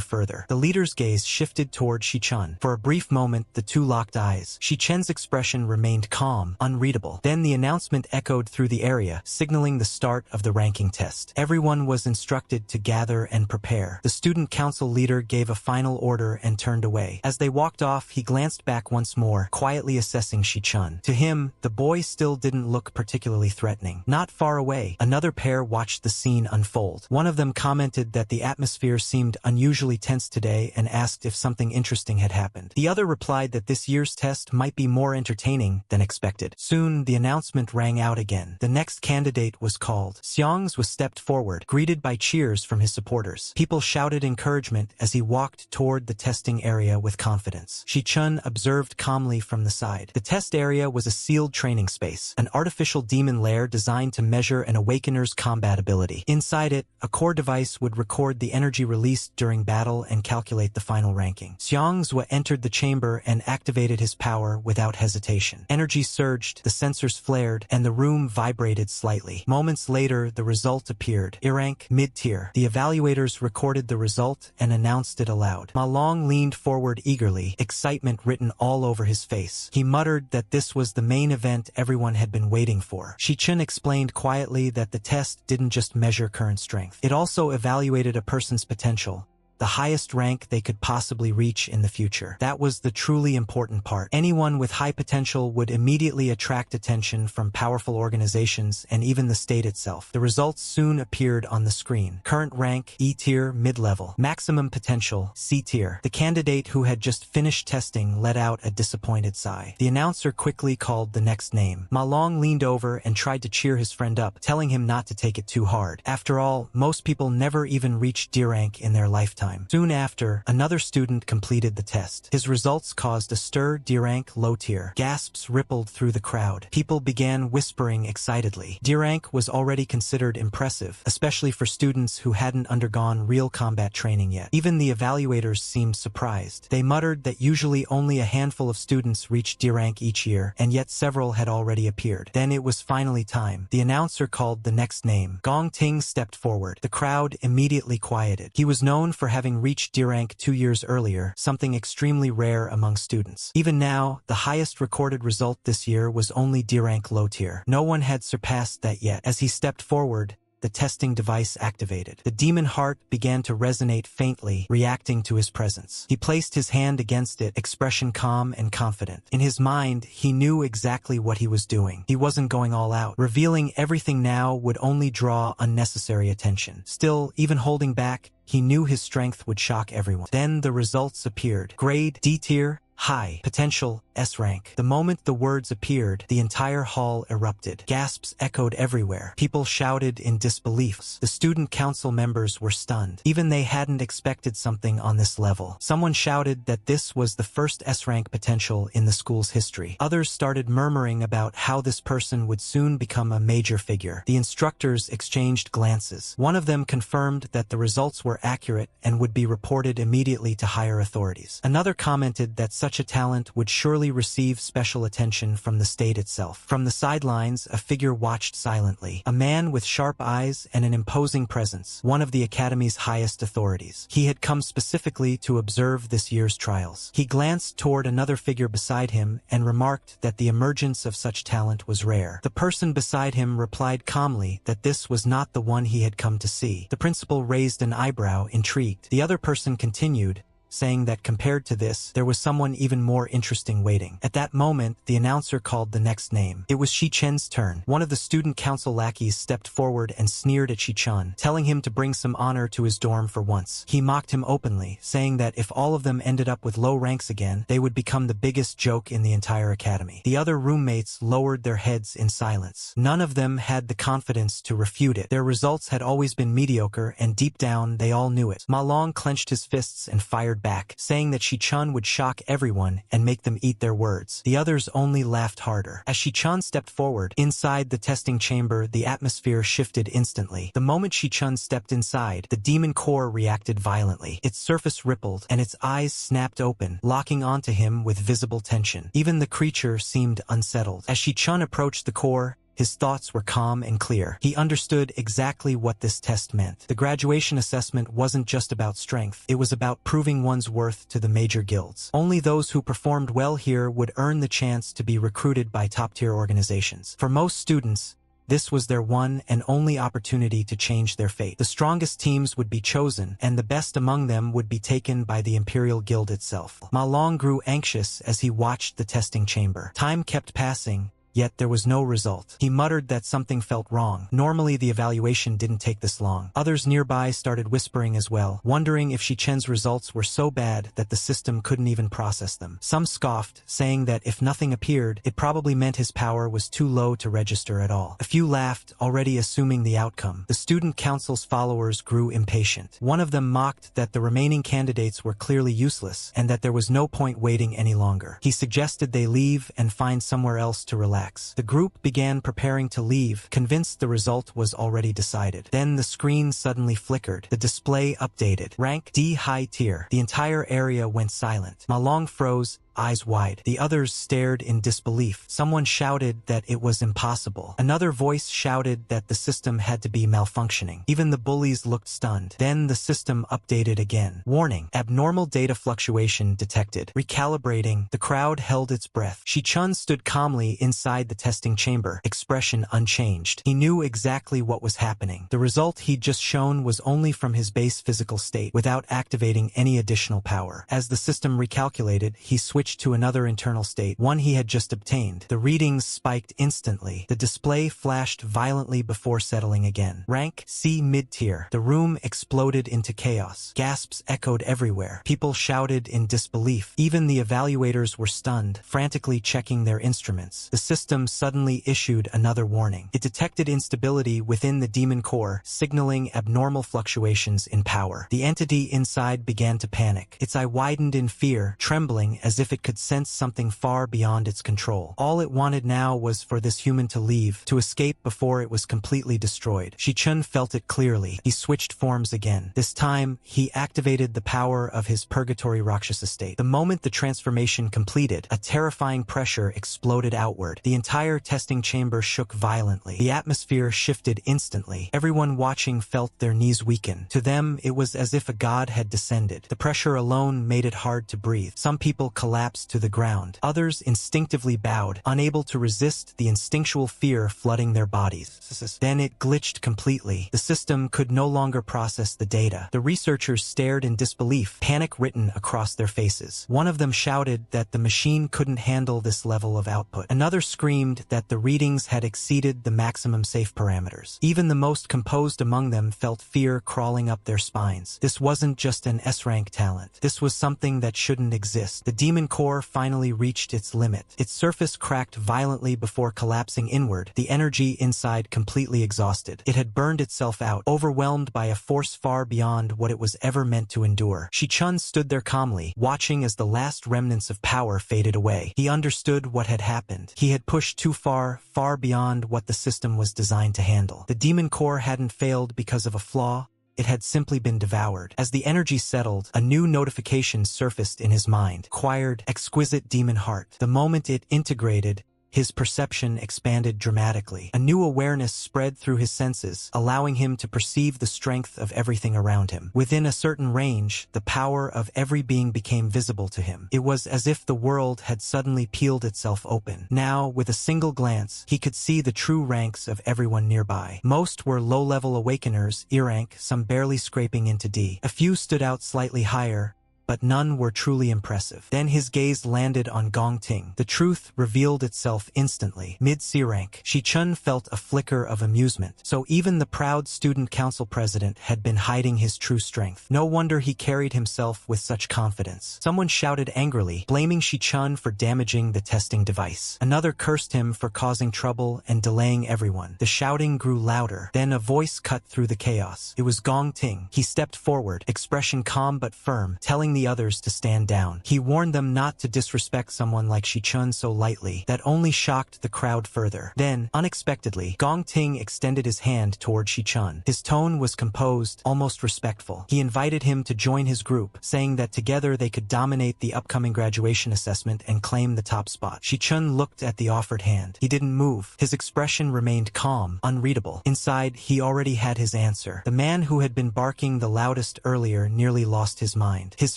further. The leader's gaze shifted toward Shi-chun. For a brief moment, the two locked eyes. Shi-chun's expression remained calm, unreadable. Then the announcement echoed through the area, signaling the start of the ranking test. Everyone was instructed to gather and prepare. The student council leader gave a final order and turned away. As they walked off, he glanced back once more, quietly assessing Shi-chun. To him, the boy still didn't look particularly threatening. Not far away, another pair watched the scene unfold. One of them commented that the atmosphere seemed unusually tense today and asked if something interesting had happened. The other replied that this year's test might be more entertaining than expected. Soon, the announcement rang out again. The next candidate was called. Xiang's was stepped forward, greeted by cheers from his supporters. People shouted encouragement as he walked toward the testing area with confidence. Shi-chun observed calmly from the side. The test area was a sealed training space, an artificial demon lair designed to measure an awakener's combat ability. Inside it, a core device would record the energy released during battle and calculate the final ranking. Xiang's entered the chamber and activated his power without hesitation. Energy surged, the sensors flared, and the room vibrated slightly. Moments later, the result appeared. A rank, mid-tier. The evaluators recorded the result and announced it aloud. Ma Long leaned forward eagerly, excitement written all over his face. He muttered that this was the main event everyone had been waiting for. Shi-chun explained quietly that the test didn't just measure current strength. It also evaluated a person's potential, the highest rank they could possibly reach in the future. That was the truly important part. Anyone with high potential would immediately attract attention from powerful organizations and even the state itself. The results soon appeared on the screen. Current rank, E-tier, mid-level. Maximum potential, C-tier. The candidate who had just finished testing let out a disappointed sigh. The announcer quickly called the next name. Ma Long leaned over and tried to cheer his friend up, telling him not to take it too hard. After all, most people never even reach D rank in their lifetime. Soon after, another student completed the test. His results caused a stir. D rank, low tier. Gasps rippled through the crowd. People began whispering excitedly. D rank was already considered impressive, especially for students who hadn't undergone real combat training yet. Even the evaluators seemed surprised. They muttered that usually only a handful of students reached D rank each year, and yet several had already appeared. Then it was finally time. The announcer called the next name. Gong Ting stepped forward. The crowd immediately quieted. He was known for having reached D rank 2 years earlier, something extremely rare among students. Even now, the highest recorded result this year was only D rank low tier. No one had surpassed that yet. As he stepped forward, the testing device activated. The demon heart began to resonate faintly, reacting to his presence. He placed his hand against it, expression calm and confident. In his mind, he knew exactly what he was doing. He wasn't going all out. Revealing everything now would only draw unnecessary attention. Still, even holding back, he knew his strength would shock everyone. Then the results appeared. Grade, D tier. High. Potential, S rank. The moment the words appeared, the entire hall erupted. Gasps echoed everywhere. People shouted in disbelief. The student council members were stunned. Even they hadn't expected something on this level. Someone shouted that this was the first S rank potential in the school's history. Others started murmuring about how this person would soon become a major figure. The instructors exchanged glances. One of them confirmed that the results were accurate and would be reported immediately to higher authorities. Another commented that such such a talent would surely receive special attention from the state itself. From the sidelines, a figure watched silently. A man with sharp eyes and an imposing presence, one of the Academy's highest authorities. He had come specifically to observe this year's trials. He glanced toward another figure beside him and remarked that the emergence of such talent was rare. The person beside him replied calmly that this was not the one he had come to see. The principal raised an eyebrow, intrigued. The other person continued, saying that compared to this, there was someone even more interesting waiting. At that moment, the announcer called the next name. It was Shi-chen's turn. One of the student council lackeys stepped forward and sneered at Shi-chen, telling him to bring some honor to his dorm for once. He mocked him openly, saying that if all of them ended up with low ranks again, they would become the biggest joke in the entire academy. The other roommates lowered their heads in silence. None of them had the confidence to refute it. Their results had always been mediocre, and deep down, they all knew it. Ma Long clenched his fists and fired back, saying that Shi-chen would shock everyone and make them eat their words. The others only laughed harder. As Shi-chen stepped forward, inside the testing chamber, the atmosphere shifted instantly. The moment Shi-chen stepped inside, the demon core reacted violently. Its surface rippled, and its eyes snapped open, locking onto him with visible tension. Even the creature seemed unsettled. As Shi-chen approached the core, his thoughts were calm and clear. He understood exactly what this test meant. The graduation assessment wasn't just about strength. It was about proving one's worth to the major guilds. Only those who performed well here would earn the chance to be recruited by top-tier organizations. For most students, this was their one and only opportunity to change their fate. The strongest teams would be chosen, and the best among them would be taken by the Imperial Guild itself. Ma Long grew anxious as he watched the testing chamber. Time kept passing, yet there was no result. He muttered that something felt wrong. Normally the evaluation didn't take this long. Others nearby started whispering as well, wondering if Shi-chen's results were so bad that the system couldn't even process them. Some scoffed, saying that if nothing appeared, it probably meant his power was too low to register at all. A few laughed, already assuming the outcome. The student council's followers grew impatient. One of them mocked that the remaining candidates were clearly useless, and that there was no point waiting any longer. He suggested they leave and find somewhere else to relax. The group began preparing to leave, convinced the result was already decided. Then the screen suddenly flickered. The display updated. Rank D high tier. The entire area went silent. Ma Long froze, eyes wide. The others stared in disbelief. Someone shouted that it was impossible. Another voice shouted that the system had to be malfunctioning. Even the bullies looked stunned. Then the system updated again. Warning: abnormal data fluctuation detected. Recalibrating. The crowd held its breath. Shi-chen stood calmly inside the testing chamber, expression unchanged. He knew exactly what was happening. The result he'd just shown was only from his base physical state, without activating any additional power. As the system recalculated, he switched to another internal state, one he had just obtained. The readings spiked instantly. The display flashed violently before settling again. Rank C mid-tier. The room exploded into chaos. Gasps echoed everywhere. People shouted in disbelief. Even the evaluators were stunned, frantically checking their instruments. The system suddenly issued another warning. It detected instability within the demon core, signaling abnormal fluctuations in power. The entity inside began to panic. Its eye widened in fear, trembling as if it could sense something far beyond its control. All it wanted now was for this human to leave, to escape before it was completely destroyed. Shi-chen felt it clearly. He switched forms again. This time, he activated the power of his Purgatory Rakshasa state. The moment the transformation completed, a terrifying pressure exploded outward. The entire testing chamber shook violently. The atmosphere shifted instantly. Everyone watching felt their knees weaken. To them, it was as if a god had descended. The pressure alone made it hard to breathe. Some people collapsed to the ground. Others instinctively bowed, unable to resist the instinctual fear flooding their bodies. Then it glitched completely. The system could no longer process the data. The researchers stared in disbelief, panic written across their faces. One of them shouted that the machine couldn't handle this level of output. Another screamed that the readings had exceeded the maximum safe parameters. Even the most composed among them felt fear crawling up their spines. This wasn't just an S-rank talent. This was something that shouldn't exist. The demon core finally reached its limit. Its surface cracked violently before collapsing inward, the energy inside completely exhausted. It had burned itself out, overwhelmed by a force far beyond what it was ever meant to endure. Shi-chen stood there calmly, watching as the last remnants of power faded away. He understood what had happened. He had pushed too far, far beyond what the system was designed to handle. The demon core hadn't failed because of a flaw. it had simply been devoured. As the energy settled, a new notification surfaced in his mind. Acquired exquisite demon heart. The moment it integrated, his perception expanded dramatically. A new awareness spread through his senses, allowing him to perceive the strength of everything around him. Within a certain range, the power of every being became visible to him. It was as if the world had suddenly peeled itself open. Now, with a single glance, he could see the true ranks of everyone nearby. Most were low-level awakeners, E rank, some barely scraping into D. A few stood out slightly higher, but none were truly impressive. Then his gaze landed on Gong Ting. The truth revealed itself instantly. Mid-C rank, Shi Chun felt a flicker of amusement. So even the proud student council president had been hiding his true strength. No wonder he carried himself with such confidence. Someone shouted angrily, blaming Shi Chun for damaging the testing device. Another cursed him for causing trouble and delaying everyone. The shouting grew louder. Then a voice cut through the chaos. It was Gong Ting. He stepped forward, expression calm but firm, telling the others to stand down. He warned them not to disrespect someone like Shi Chun so lightly. That only shocked the crowd further. Then, unexpectedly, Gong Ting extended his hand toward Shi Chun. His tone was composed, almost respectful. He invited him to join his group, saying that together they could dominate the upcoming graduation assessment and claim the top spot. Shi Chun looked at the offered hand. He didn't move. His expression remained calm, unreadable. Inside, he already had his answer. The man who had been barking the loudest earlier nearly lost his mind. His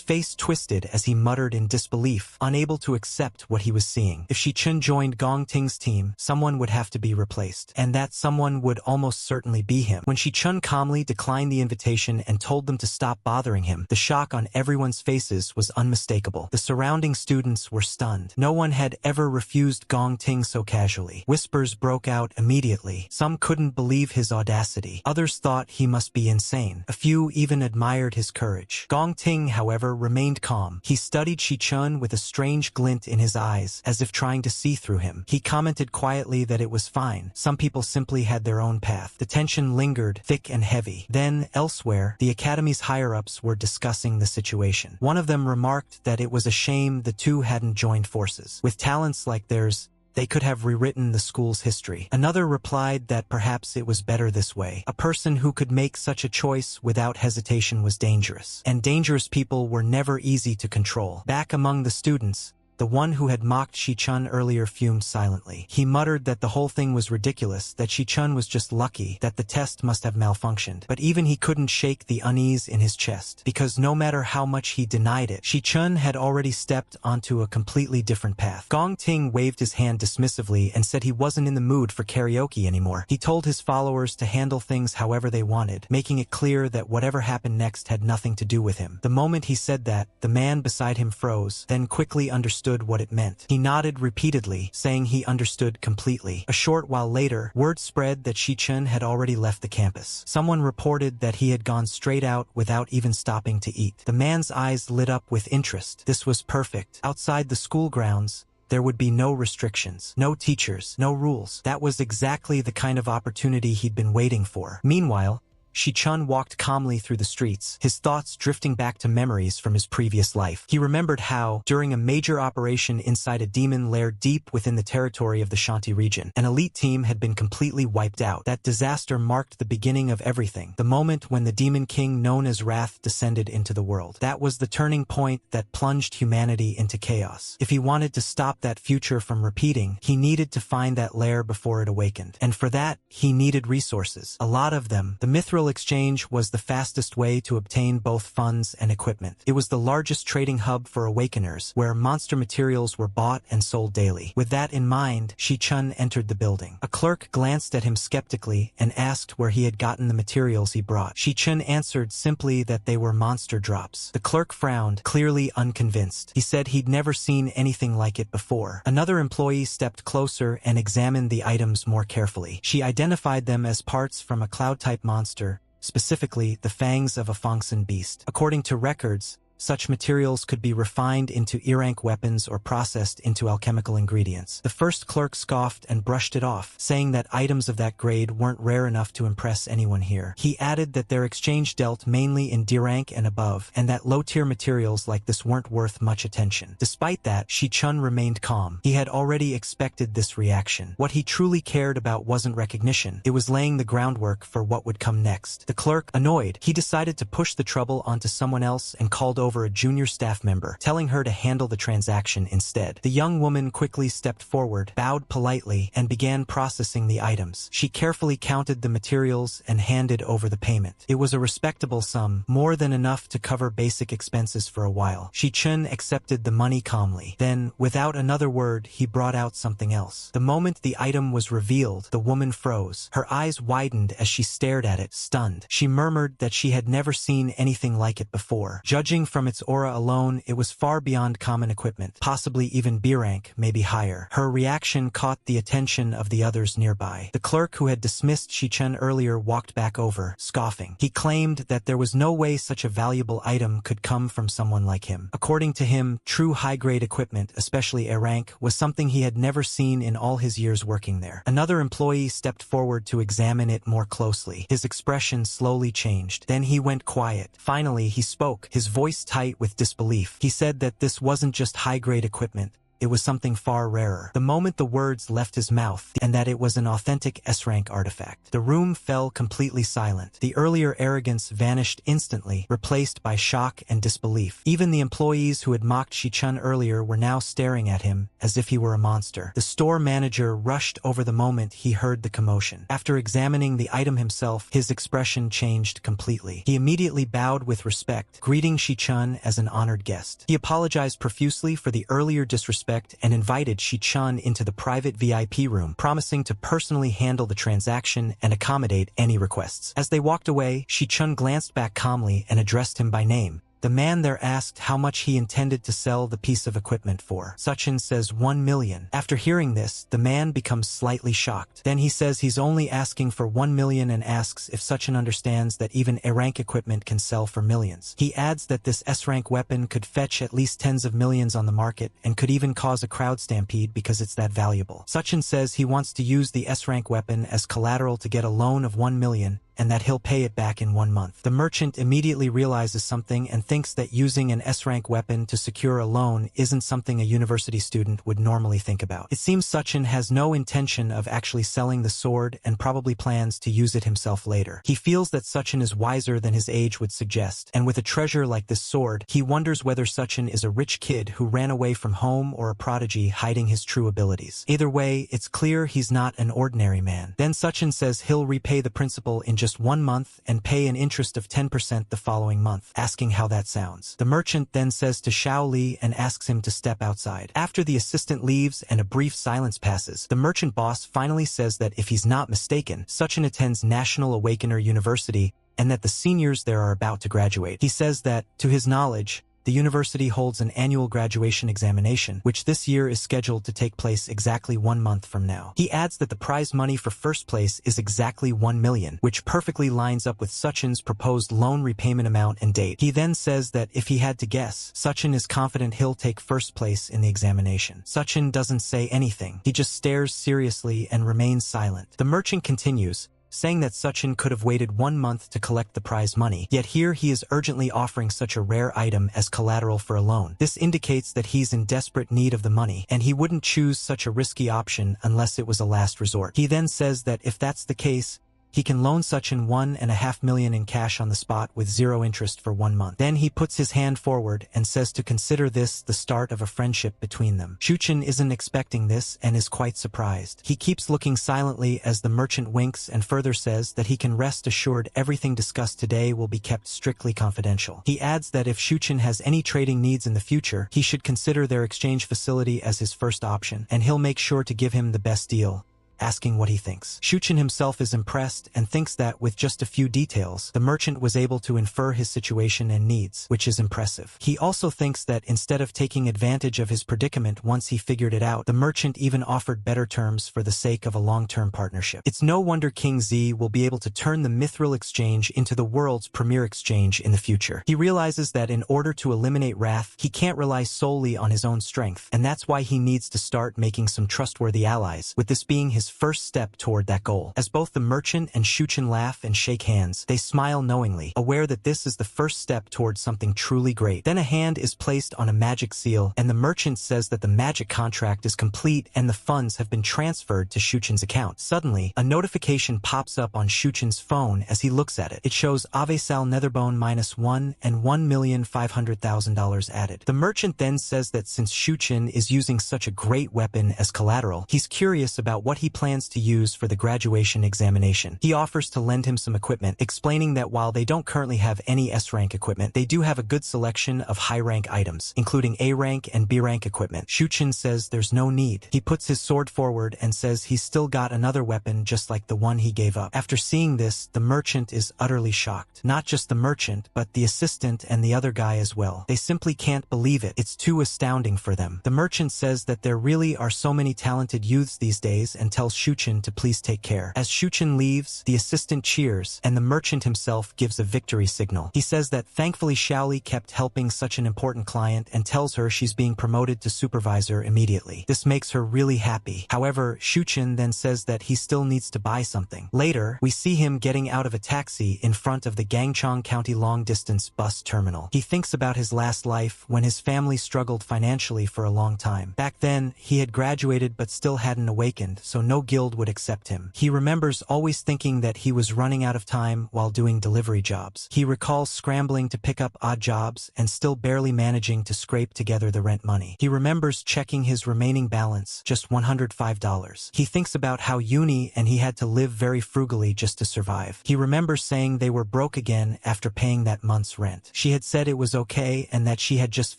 face twisted as he muttered in disbelief, unable to accept what he was seeing. If Shi Chun joined Gong Ting's team, someone would have to be replaced. And that someone would almost certainly be him. When Shi Chun calmly declined the invitation and told them to stop bothering him, the shock on everyone's faces was unmistakable. The surrounding students were stunned. No one had ever refused Gong Ting so casually. Whispers broke out immediately. Some couldn't believe his audacity. Others thought he must be insane. A few even admired his courage. Gong Ting, however, remained calm. He studied Shi Chun with a strange glint in his eyes, as if trying to see through him. He commented quietly that it was fine. Some people simply had their own path. The tension lingered, thick and heavy. Then, elsewhere, the academy's higher-ups were discussing the situation. One of them remarked that it was a shame the two hadn't joined forces. With talents like theirs, they could have rewritten the school's history. Another replied that perhaps it was better this way. A person who could make such a choice without hesitation was dangerous. And dangerous people were never easy to control. Back among the students, the one who had mocked Shi Chun earlier fumed silently. He muttered that the whole thing was ridiculous, that Shi Chun was just lucky, that the test must have malfunctioned. But even he couldn't shake the unease in his chest, because no matter how much he denied it, Shi Chun had already stepped onto a completely different path. Gong Ting waved his hand dismissively and said he wasn't in the mood for karaoke anymore. He told his followers to handle things however they wanted, making it clear that whatever happened next had nothing to do with him. The moment he said that, the man beside him froze, then quickly understood what it meant. He nodded repeatedly, saying he understood completely. A short while later, word spread that Shi Chun had already left the campus. Someone reported that he had gone straight out without even stopping to eat. The man's eyes lit up with interest. This was perfect. Outside the school grounds, there would be no restrictions, no teachers, no rules. That was exactly the kind of opportunity he'd been waiting for. Meanwhile, Shi Chun walked calmly through the streets, his thoughts drifting back to memories from his previous life. He remembered how, during a major operation inside a demon lair deep within the territory of the Shanti region, an elite team had been completely wiped out. That disaster marked the beginning of everything, the moment when the demon king known as Wrath descended into the world. That was the turning point that plunged humanity into chaos. If he wanted to stop that future from repeating, he needed to find that lair before it awakened. And for that, he needed resources. A lot of them. The Mithril exchange was the fastest way to obtain both funds and equipment. It was the largest trading hub for awakeners, where monster materials were bought and sold daily. With that in mind, Shi Chun entered the building. A clerk glanced at him skeptically and asked where he had gotten the materials he brought. Shi Chun answered simply that they were monster drops. The clerk frowned, clearly unconvinced. He said he'd never seen anything like it before. Another employee stepped closer and examined the items more carefully. She identified them as parts from a cloud-type monster, specifically the fangs of a Fongson beast. According to records, such materials could be refined into E-rank weapons or processed into alchemical ingredients. The first clerk scoffed and brushed it off, saying that items of that grade weren't rare enough to impress anyone here. He added that their exchange dealt mainly in D-rank and above, and that low-tier materials like this weren't worth much attention. Despite that, Shi-chun remained calm. He had already expected this reaction. What he truly cared about wasn't recognition. It was laying the groundwork for what would come next. The clerk, annoyed, he decided to push the trouble onto someone else and called over a junior staff member, telling her to handle the transaction instead. The young woman quickly stepped forward, bowed politely, and began processing the items. She carefully counted the materials and handed over the payment. It was a respectable sum, more than enough to cover basic expenses for a while. Shi-chun accepted the money calmly. Then, without another word, he brought out something else. The moment the item was revealed, the woman froze. Her eyes widened as she stared at it, stunned. She murmured that she had never seen anything like it before. Judging from its aura alone, it was far beyond common equipment, possibly even B-rank, maybe higher. Her reaction caught the attention of the others nearby. The clerk who had dismissed Shi-chun earlier walked back over, scoffing. He claimed that there was no way such a valuable item could come from someone like him. According to him, true high-grade equipment, especially A-rank, was something he had never seen in all his years working there. Another employee stepped forward to examine it more closely. His expression slowly changed. Then he went quiet. Finally, he spoke, his voice tight with disbelief. He said that this wasn't just high-grade equipment. It was something far rarer. The moment the words left his mouth, and that it was an authentic S-rank artifact, the room fell completely silent. The earlier arrogance vanished instantly, replaced by shock and disbelief. Even the employees who had mocked Shi-chun earlier were now staring at him as if he were a monster. The store manager rushed over the moment he heard the commotion. After examining the item himself, his expression changed completely. He immediately bowed with respect, greeting Shi-chun as an honored guest. He apologized profusely for the earlier disrespect and invited Shi-chun into the private VIP room, promising to personally handle the transaction and accommodate any requests. As they walked away, Shi-chun glanced back calmly and addressed him by name. The man there asked how much he intended to sell the piece of equipment for. Sachin says 1 million. After hearing this, the man becomes slightly shocked. Then he says he's only asking for 1 million and asks if Sachin understands that even A-rank equipment can sell for millions. He adds that this S-rank weapon could fetch at least tens of millions on the market and could even cause a crowd stampede because it's that valuable. Sachin says he wants to use the S-rank weapon as collateral to get a loan of 1 million, and that he'll pay it back in 1 month. The merchant immediately realizes something and thinks that using an S-rank weapon to secure a loan isn't something a university student would normally think about. It seems Sachin has no intention of actually selling the sword and probably plans to use it himself later. He feels that Sachin is wiser than his age would suggest, and with a treasure like this sword, he wonders whether Sachin is a rich kid who ran away from home or a prodigy hiding his true abilities. Either way, it's clear he's not an ordinary man. Then Sachin says he'll repay the principal in just 1 month and pay an interest of 10% the following month, asking how that sounds. The merchant then says to Xiao Li and asks him to step outside. After the assistant leaves and a brief silence passes, the merchant boss finally says that if he's not mistaken, Sachin attends National Awakener University and that the seniors there are about to graduate. He says that, to his knowledge, the university holds an annual graduation examination, which this year is scheduled to take place exactly 1 month from now. He adds that the prize money for first place is exactly 1 million, which perfectly lines up with Sachin's proposed loan repayment amount and date. He then says that if he had to guess, Sachin is confident he'll take first place in the examination. Sachin doesn't say anything. He just stares seriously and remains silent. The merchant continues, saying that Sachin could have waited 1 month to collect the prize money, yet here he is urgently offering such a rare item as collateral for a loan. This indicates that he's in desperate need of the money, and he wouldn't choose such a risky option unless it was a last resort. He then says that if that's the case, he can loan Sachin 1.5 million in cash on the spot with 0 interest for 1 month. Then he puts his hand forward and says to consider this the start of a friendship between them. Shuchen isn't expecting this and is quite surprised. He keeps looking silently as the merchant winks and further says that he can rest assured everything discussed today will be kept strictly confidential. He adds that if Shuchen has any trading needs in the future, he should consider their exchange facility as his first option, and he'll make sure to give him the best deal, asking what he thinks. Shuchen himself is impressed and thinks that with just a few details, the merchant was able to infer his situation and needs, which is impressive. He also thinks that instead of taking advantage of his predicament once he figured it out, the merchant even offered better terms for the sake of a long-term partnership. It's no wonder King Z will be able to turn the Mithril exchange into the world's premier exchange in the future. He realizes that in order to eliminate Wrath, he can't rely solely on his own strength, and that's why he needs to start making some trustworthy allies, with this being his first step toward that goal. As both the merchant and Shuchen laugh and shake hands, they smile knowingly, aware that this is the first step towards something truly great. Then a hand is placed on a magic seal, and the merchant says that the magic contract is complete and the funds have been transferred to Shuchen's account. Suddenly, a notification pops up on Shuchen's phone as he looks at it. It shows Avesal Netherbone -1 and $1,500,000 added. The merchant then says that since Shuchen is using such a great weapon as collateral, he's curious about what he plans to use for the graduation examination. He offers to lend him some equipment, explaining that while they don't currently have any S-rank equipment, they do have a good selection of high-rank items, including A-rank and B-rank equipment. Shuchen says there's no need. He puts his sword forward and says he's still got another weapon just like the one he gave up. After seeing this, the merchant is utterly shocked. Not just the merchant, but the assistant and the other guy as well. They simply can't believe it. It's too astounding for them. The merchant says that there really are so many talented youths these days and tells Shuchen to please take care. As Shuchen leaves, the assistant cheers, and the merchant himself gives a victory signal. He says that thankfully Shaoli kept helping such an important client and tells her she's being promoted to supervisor immediately. This makes her really happy. However, Shuchen then says that he still needs to buy something. Later, we see him getting out of a taxi in front of the Gangchong County long-distance bus terminal. He thinks about his last life when his family struggled financially for a long time. Back then, he had graduated but still hadn't awakened, so no guild would accept him. He remembers always thinking that he was running out of time while doing delivery jobs. He recalls scrambling to pick up odd jobs and still barely managing to scrape together the rent money. He remembers checking his remaining balance, just $105. He thinks about how Uni and he had to live very frugally just to survive. He remembers saying they were broke again after paying that month's rent. She had said it was okay and that she had just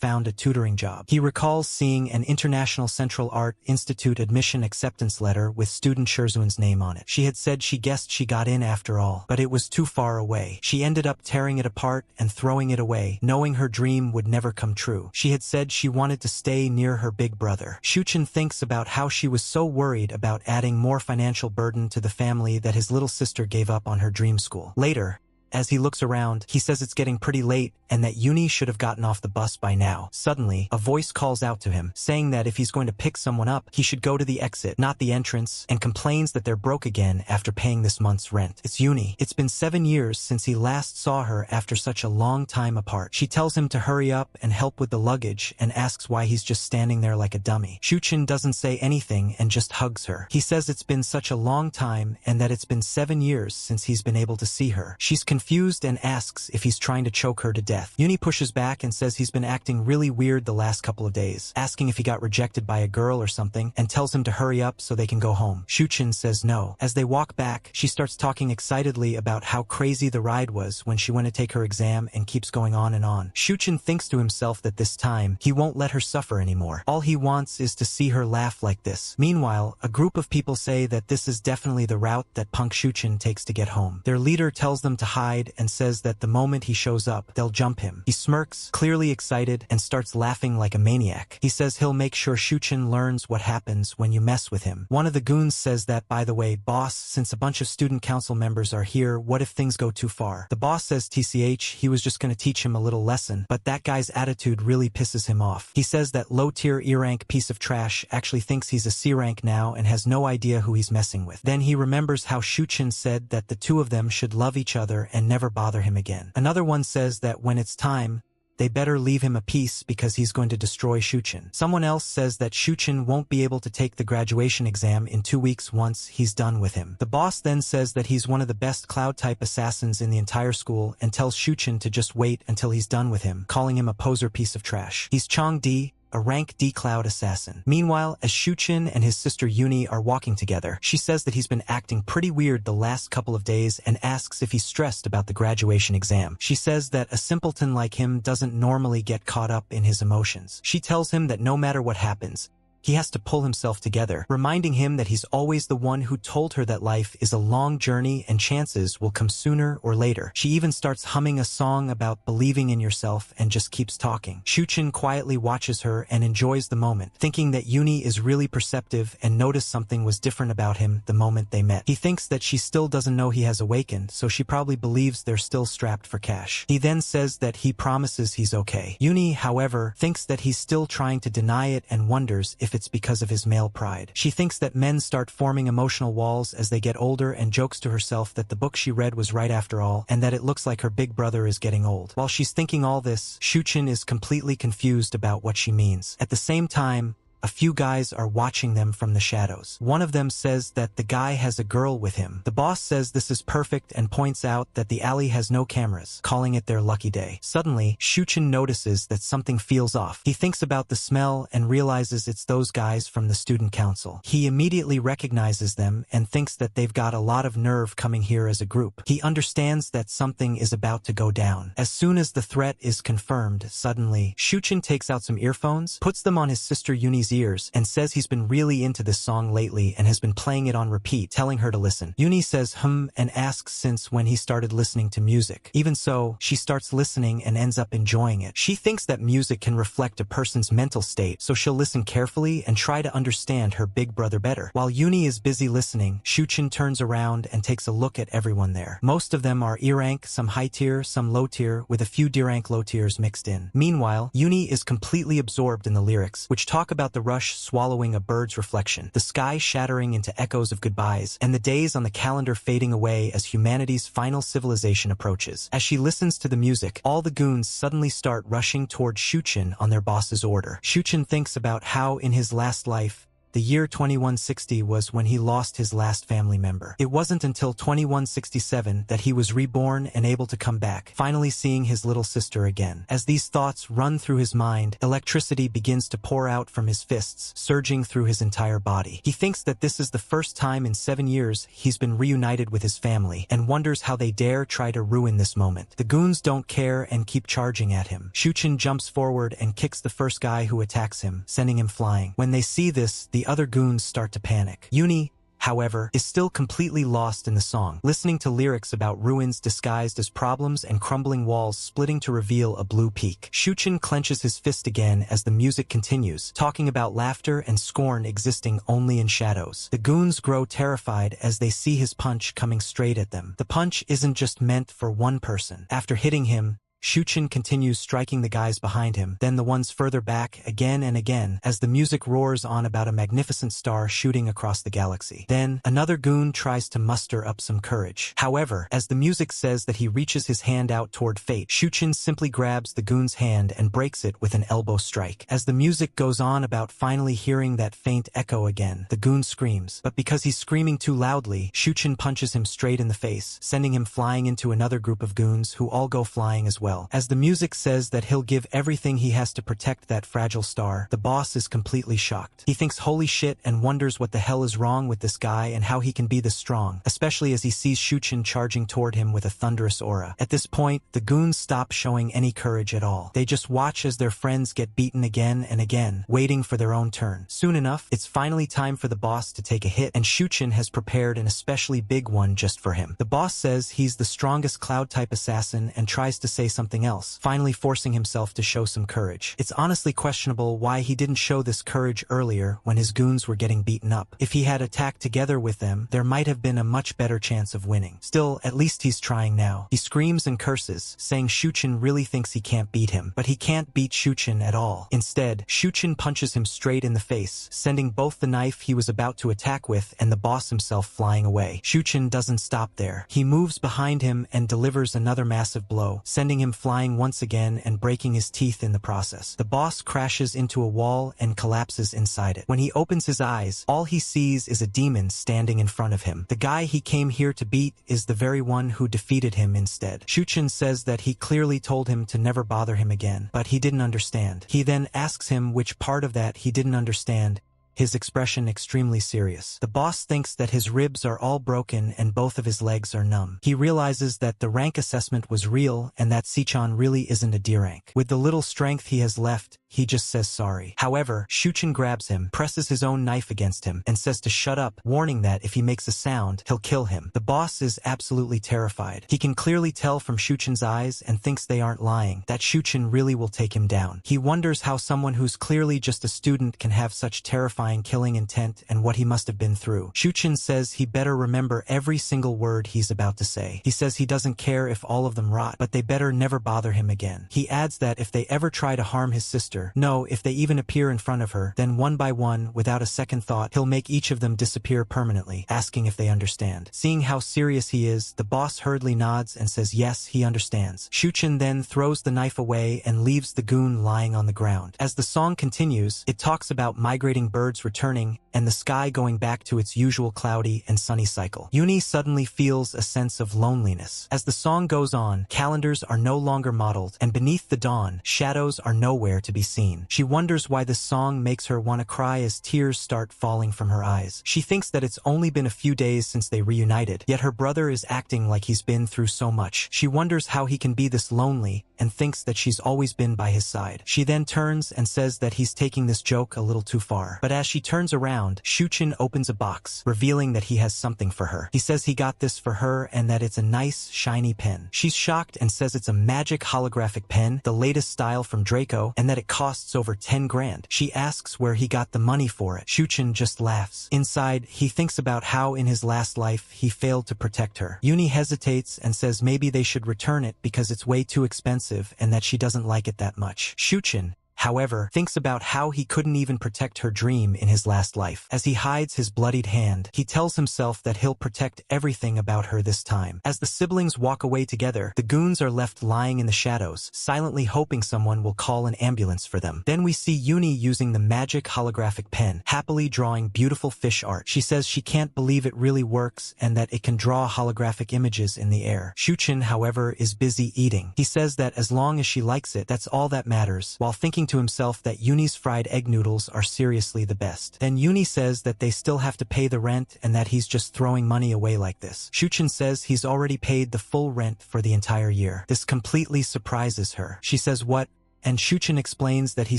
found a tutoring job. He recalls seeing an International Central Art Institute admission acceptance letter with student Sherzuan's name on it. She had said she guessed she got in after all, but it was too far away. She ended up tearing it apart and throwing it away, knowing her dream would never come true. She had said she wanted to stay near her big brother. Shuchen thinks about how she was so worried about adding more financial burden to the family that his little sister gave up on her dream school. Later, as he looks around, he says it's getting pretty late and that Uni should have gotten off the bus by now. Suddenly, a voice calls out to him, saying that if he's going to pick someone up, he should go to the exit, not the entrance, and complains that they're broke again after paying this month's rent. It's Uni. It's been 7 years since he last saw her after such a long time apart. She tells him to hurry up and help with the luggage and asks why he's just standing there like a dummy. Shuchen doesn't say anything and just hugs her. He says it's been such a long time and that it's been 7 years since he's been able to see her. She's confused and asks if he's trying to choke her to death. Uni pushes back and says he's been acting really weird the last couple of days, asking if he got rejected by a girl or something, and tells him to hurry up so they can go home. Shuchen says no. As they walk back, she starts talking excitedly about how crazy the ride was when she went to take her exam and keeps going on and on. Shuchen thinks to himself that this time, he won't let her suffer anymore. All he wants is to see her laugh like this. Meanwhile, a group of people say that this is definitely the route that Punk Shuchen takes to get home. Their leader tells them to hide and says that the moment he shows up, they'll jump him. He smirks, clearly excited, and starts laughing like a maniac. He says he'll make sure Shuchen learns what happens when you mess with him. One of the goons says that, by the way, boss, since a bunch of student council members are here, what if things go too far? The boss says TCH, he was just going to teach him a little lesson, but that guy's attitude really pisses him off. He says that low-tier E-rank piece of trash actually thinks he's a C-rank now and has no idea who he's messing with. Then he remembers how Shuchen said that the two of them should love each other and never bother him again. Another one says that when it's time, they better leave him a piece because he's going to destroy Shuchen. Someone else says that Shuchen won't be able to take the graduation exam in 2 weeks once he's done with him. The boss then says that he's one of the best cloud-type assassins in the entire school and tells Shuchen to just wait until he's done with him, calling him a poser piece of trash. He's Chong D, a rank D cloud assassin. Meanwhile, as Shuchen and his sister Uni are walking together, she says that he's been acting pretty weird the last couple of days and asks if he's stressed about the graduation exam. She says that a simpleton like him doesn't normally get caught up in his emotions. She tells him that no matter what happens, he has to pull himself together, reminding him that he's always the one who told her that life is a long journey and chances will come sooner or later. She even starts humming a song about believing in yourself and just keeps talking. Shuchin quietly watches her and enjoys the moment, thinking that Yuni is really perceptive and noticed something was different about him the moment they met. He thinks that she still doesn't know he has awakened, so she probably believes they're still strapped for cash. He then says that he promises he's okay. Yuni, however, thinks that he's still trying to deny it and wonders if it's because of his male pride. She thinks that men start forming emotional walls as they get older and jokes to herself that the book she read was right after all, and that it looks like her big brother is getting old. While she's thinking all this, Shuchin is completely confused about what she means. At the same time, a few guys are watching them from the shadows. One of them says that the guy has a girl with him. The boss says this is perfect and points out that the alley has no cameras, calling it their lucky day. Suddenly, Shuchin notices that something feels off. He thinks about the smell and realizes it's those guys from the student council. He immediately recognizes them and thinks that they've got a lot of nerve coming here as a group. He understands that something is about to go down. As soon as the threat is confirmed, suddenly, Shuchin takes out some earphones, puts them on his sister Yuni's ears, and says he's been really into this song lately and has been playing it on repeat, telling her to listen. Yuni says and asks since when he started listening to music. Even so, she starts listening and ends up enjoying it. She thinks that music can reflect a person's mental state, so she'll listen carefully and try to understand her big brother better. While Yuni is busy listening, Shuchin turns around and takes a look at everyone there. Most of them are E-rank, some high tier, some low tier, with a few D-rank low tiers mixed in. Meanwhile, Yuni is completely absorbed in the lyrics, which talk about the rush swallowing a bird's reflection, the sky shattering into echoes of goodbyes, and the days on the calendar fading away as humanity's final civilization approaches. As she listens to the music, all the goons suddenly start rushing toward Shuchin on their boss's order. Shuchin thinks about how in his last life, the year 2160 was when he lost his last family member. It wasn't until 2167 that he was reborn and able to come back, finally seeing his little sister again. As these thoughts run through his mind, electricity begins to pour out from his fists, surging through his entire body. He thinks that this is the first time in 7 years he's been reunited with his family, and wonders how they dare try to ruin this moment. The goons don't care and keep charging at him. Shuchin jumps forward and kicks the first guy who attacks him, sending him flying. When they see this, the other goons start to panic. Yuni, however, is still completely lost in the song, listening to lyrics about ruins disguised as problems and crumbling walls splitting to reveal a blue peak. Shuchin clenches his fist again as the music continues, talking about laughter and scorn existing only in shadows. The goons grow terrified as they see his punch coming straight at them. The punch isn't just meant for one person. After hitting him, Shuchin continues striking the guys behind him, then the ones further back again and again, as the music roars on about a magnificent star shooting across the galaxy. Then, another goon tries to muster up some courage. However, as the music says that he reaches his hand out toward fate, Shuchin simply grabs the goon's hand and breaks it with an elbow strike. As the music goes on about finally hearing that faint echo again, the goon screams, but because he's screaming too loudly, Shuchin punches him straight in the face, sending him flying into another group of goons who all go flying as well. As the music says that he'll give everything he has to protect that fragile star, the boss is completely shocked. He thinks holy shit and wonders what the hell is wrong with this guy and how he can be this strong, especially as he sees Shuchin charging toward him with a thunderous aura. At this point, the goons stop showing any courage at all. They just watch as their friends get beaten again and again, waiting for their own turn. Soon enough, it's finally time for the boss to take a hit, and Shuchin has prepared an especially big one just for him. The boss says he's the strongest cloud-type assassin and tries to say something else, finally forcing himself to show some courage. It's honestly questionable why he didn't show this courage earlier when his goons were getting beaten up. If he had attacked together with them, there might have been a much better chance of winning. Still, at least he's trying now. He screams and curses, saying Shuchin really thinks he can't beat him, but he can't beat Shuchin at all. Instead, Shuchin punches him straight in the face, sending both the knife he was about to attack with and the boss himself flying away. Shuchin doesn't stop there. He moves behind him and delivers another massive blow, sending him flying once again and breaking his teeth in the process. The boss crashes into a wall and collapses inside it. When he opens his eyes, all he sees is a demon standing in front of him. The guy he came here to beat is the very one who defeated him instead. Shuchin says that he clearly told him to never bother him again, but he didn't understand. He then asks him which part of that he didn't understand, his expression extremely serious. The boss thinks that his ribs are all broken and both of his legs are numb. He realizes that the rank assessment was real and that Sichan really isn't a D rank. With the little strength he has left, he just says sorry. However, Shuchen grabs him, presses his own knife against him, and says to shut up, warning that if he makes a sound, he'll kill him. The boss is absolutely terrified. He can clearly tell from Shuchen's eyes and thinks they aren't lying, that Shuchen really will take him down. He wonders how someone who's clearly just a student can have such terrifying killing intent and what he must have been through. Shuchen says he better remember every single word he's about to say. He says he doesn't care if all of them rot, but they better never bother him again. He adds that if they ever try to harm his sister, no, if they even appear in front of her, then one by one, without a second thought, he'll make each of them disappear permanently, asking if they understand. Seeing how serious he is, the boss hurriedly nods and says yes, he understands. Shuchen then throws the knife away and leaves the goon lying on the ground. As the song continues, it talks about migrating birds returning and the sky going back to its usual cloudy and sunny cycle. Uni suddenly feels a sense of loneliness. As the song goes on, calendars are no longer modeled, and beneath the dawn, shadows are nowhere to be seen. She wonders why the song makes her want to cry as tears start falling from her eyes. She thinks that it's only been a few days since they reunited, yet her brother is acting like he's been through so much. She wonders how he can be this lonely and thinks that she's always been by his side. She then turns and says that he's taking this joke a little too far. But as she turns around, Shuchen opens a box, revealing that he has something for her. He says he got this for her and that it's a nice, shiny pen. She's shocked and says it's a magic holographic pen, the latest style from Draco, and that it costs over 10 grand. She asks where he got the money for it. Shuchen just laughs. Inside, he thinks about how in his last life he failed to protect her. Uni hesitates and says maybe they should return it because it's way too expensive and that she doesn't like it that much. Shuchen, however, thinks about how he couldn't even protect her dream in his last life. As he hides his bloodied hand, he tells himself that he'll protect everything about her this time. As the siblings walk away together, the goons are left lying in the shadows, silently hoping someone will call an ambulance for them. Then we see Uni using the magic holographic pen, happily drawing beautiful fish art. She says she can't believe it really works and that it can draw holographic images in the air. Shuchen, however, is busy eating. He says that as long as she likes it, that's all that matters, while thinking to himself that Uni's fried egg noodles are seriously the best. Then Uni says that they still have to pay the rent and that he's just throwing money away like this. Shuchen says he's already paid the full rent for the entire year. This completely surprises her. She says, "What?" And Shuchen explains that he